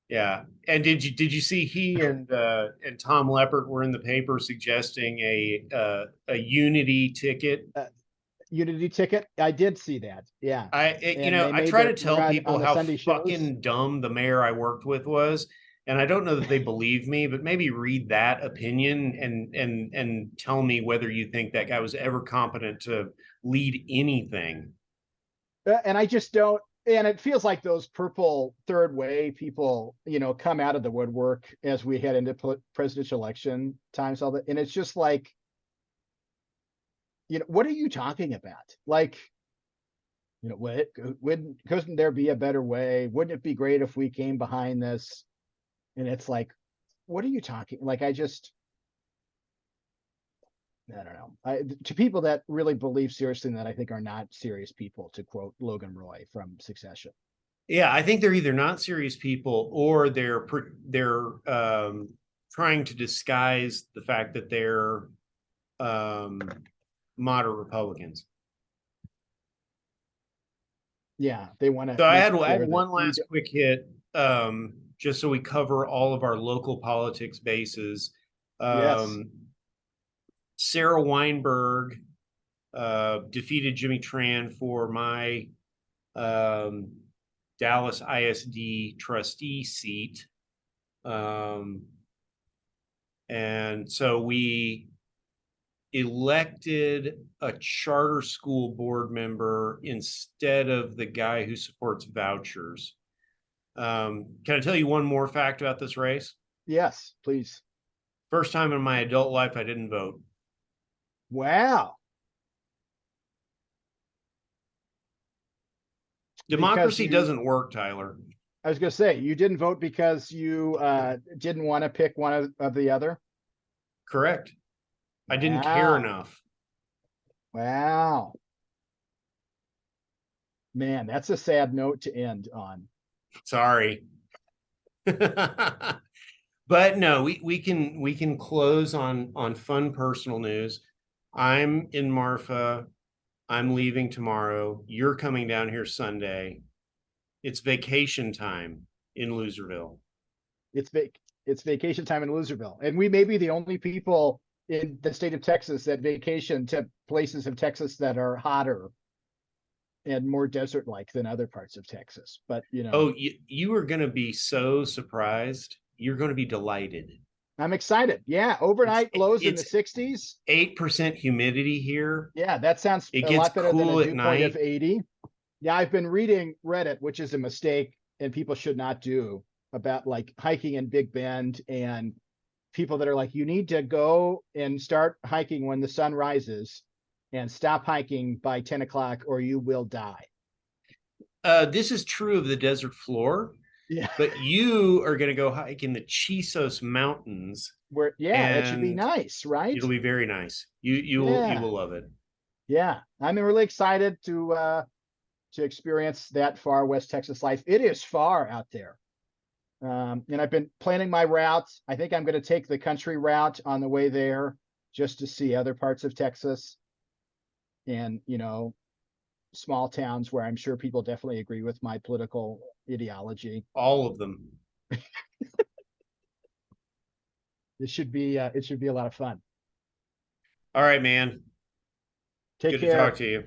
yeah. And did you see he and Tom Leppert were in the paper suggesting a unity ticket? Unity ticket. I did see that. Yeah. And they I made try to the tell run people on the how Sunday shows. fucking dumb the mayor I worked with was, and I don't know that they believe me, but maybe read that opinion and tell me whether you think that guy was ever competent to lead anything. And I just don't, and it feels like those purple third way people, come out of the woodwork as we head into presidential election times, all that. And it's just like, what are you talking about? Like, couldn't there be a better way? Wouldn't it be great if we came behind this? And it's like, what are you talking? Like, I don't know. To people that really believe seriously and that I think are not serious people, to quote Logan Roy from Succession. Yeah, I think they're either not serious people or they're trying to disguise the fact that they're um, moderate Republicans. Yeah, they want to So make I had clear that one last quick hit, just so we cover all of our local politics bases. yes, Sarah Weinberg defeated Jimmy Tran for my um, Dallas ISD trustee seat. Um, and so we elected a charter school board member instead of the guy who supports vouchers. Can I tell you one more fact about this race? yes, please. First time in my adult life I didn't vote. Wow. Because Democracy doesn't work, Tyler. I was going to say, you didn't vote because you didn't want to pick one of the other. Correct. I didn't care Wow. enough. Wow. Man, that's a sad note to end on. Sorry. But no, we can close on fun personal news. I'm in Marfa. I'm leaving tomorrow. You're coming down here Sunday. It's vacation time in Loserville. It's it's vacation time in Loserville, and we may be the only people in the state of Texas that vacation to places of Texas that are hotter and more desert-like than other parts of Texas. But Oh, you are going to be so surprised. You're going to be delighted. I'm excited. Yeah, It's overnight lows in the it's 60s. 8% humidity here. Yeah, that sounds It a gets lot better than a cool at dew point of night. 80. Yeah, I've been reading Reddit, which is a mistake and people should not do, about like hiking in Big Bend, and people that are like, you need to go and start hiking when the sun rises and stop hiking by 10 o'clock or you will die. This is true of the desert floor, Yeah. but you are going to go hike in the Chisos Mountains, Yeah, that should be and nice, right? it'll be very nice. You Yeah. will love it. Yeah. I'm really excited to experience that far West Texas life. It is far out there. And I've been planning my routes. I think I'm going to take the country route on the way there just to see other parts of Texas and, small towns where I'm sure people definitely agree with my political ideology. All of them. It should be a lot of fun. All right, man. Take Good to talk care. to you.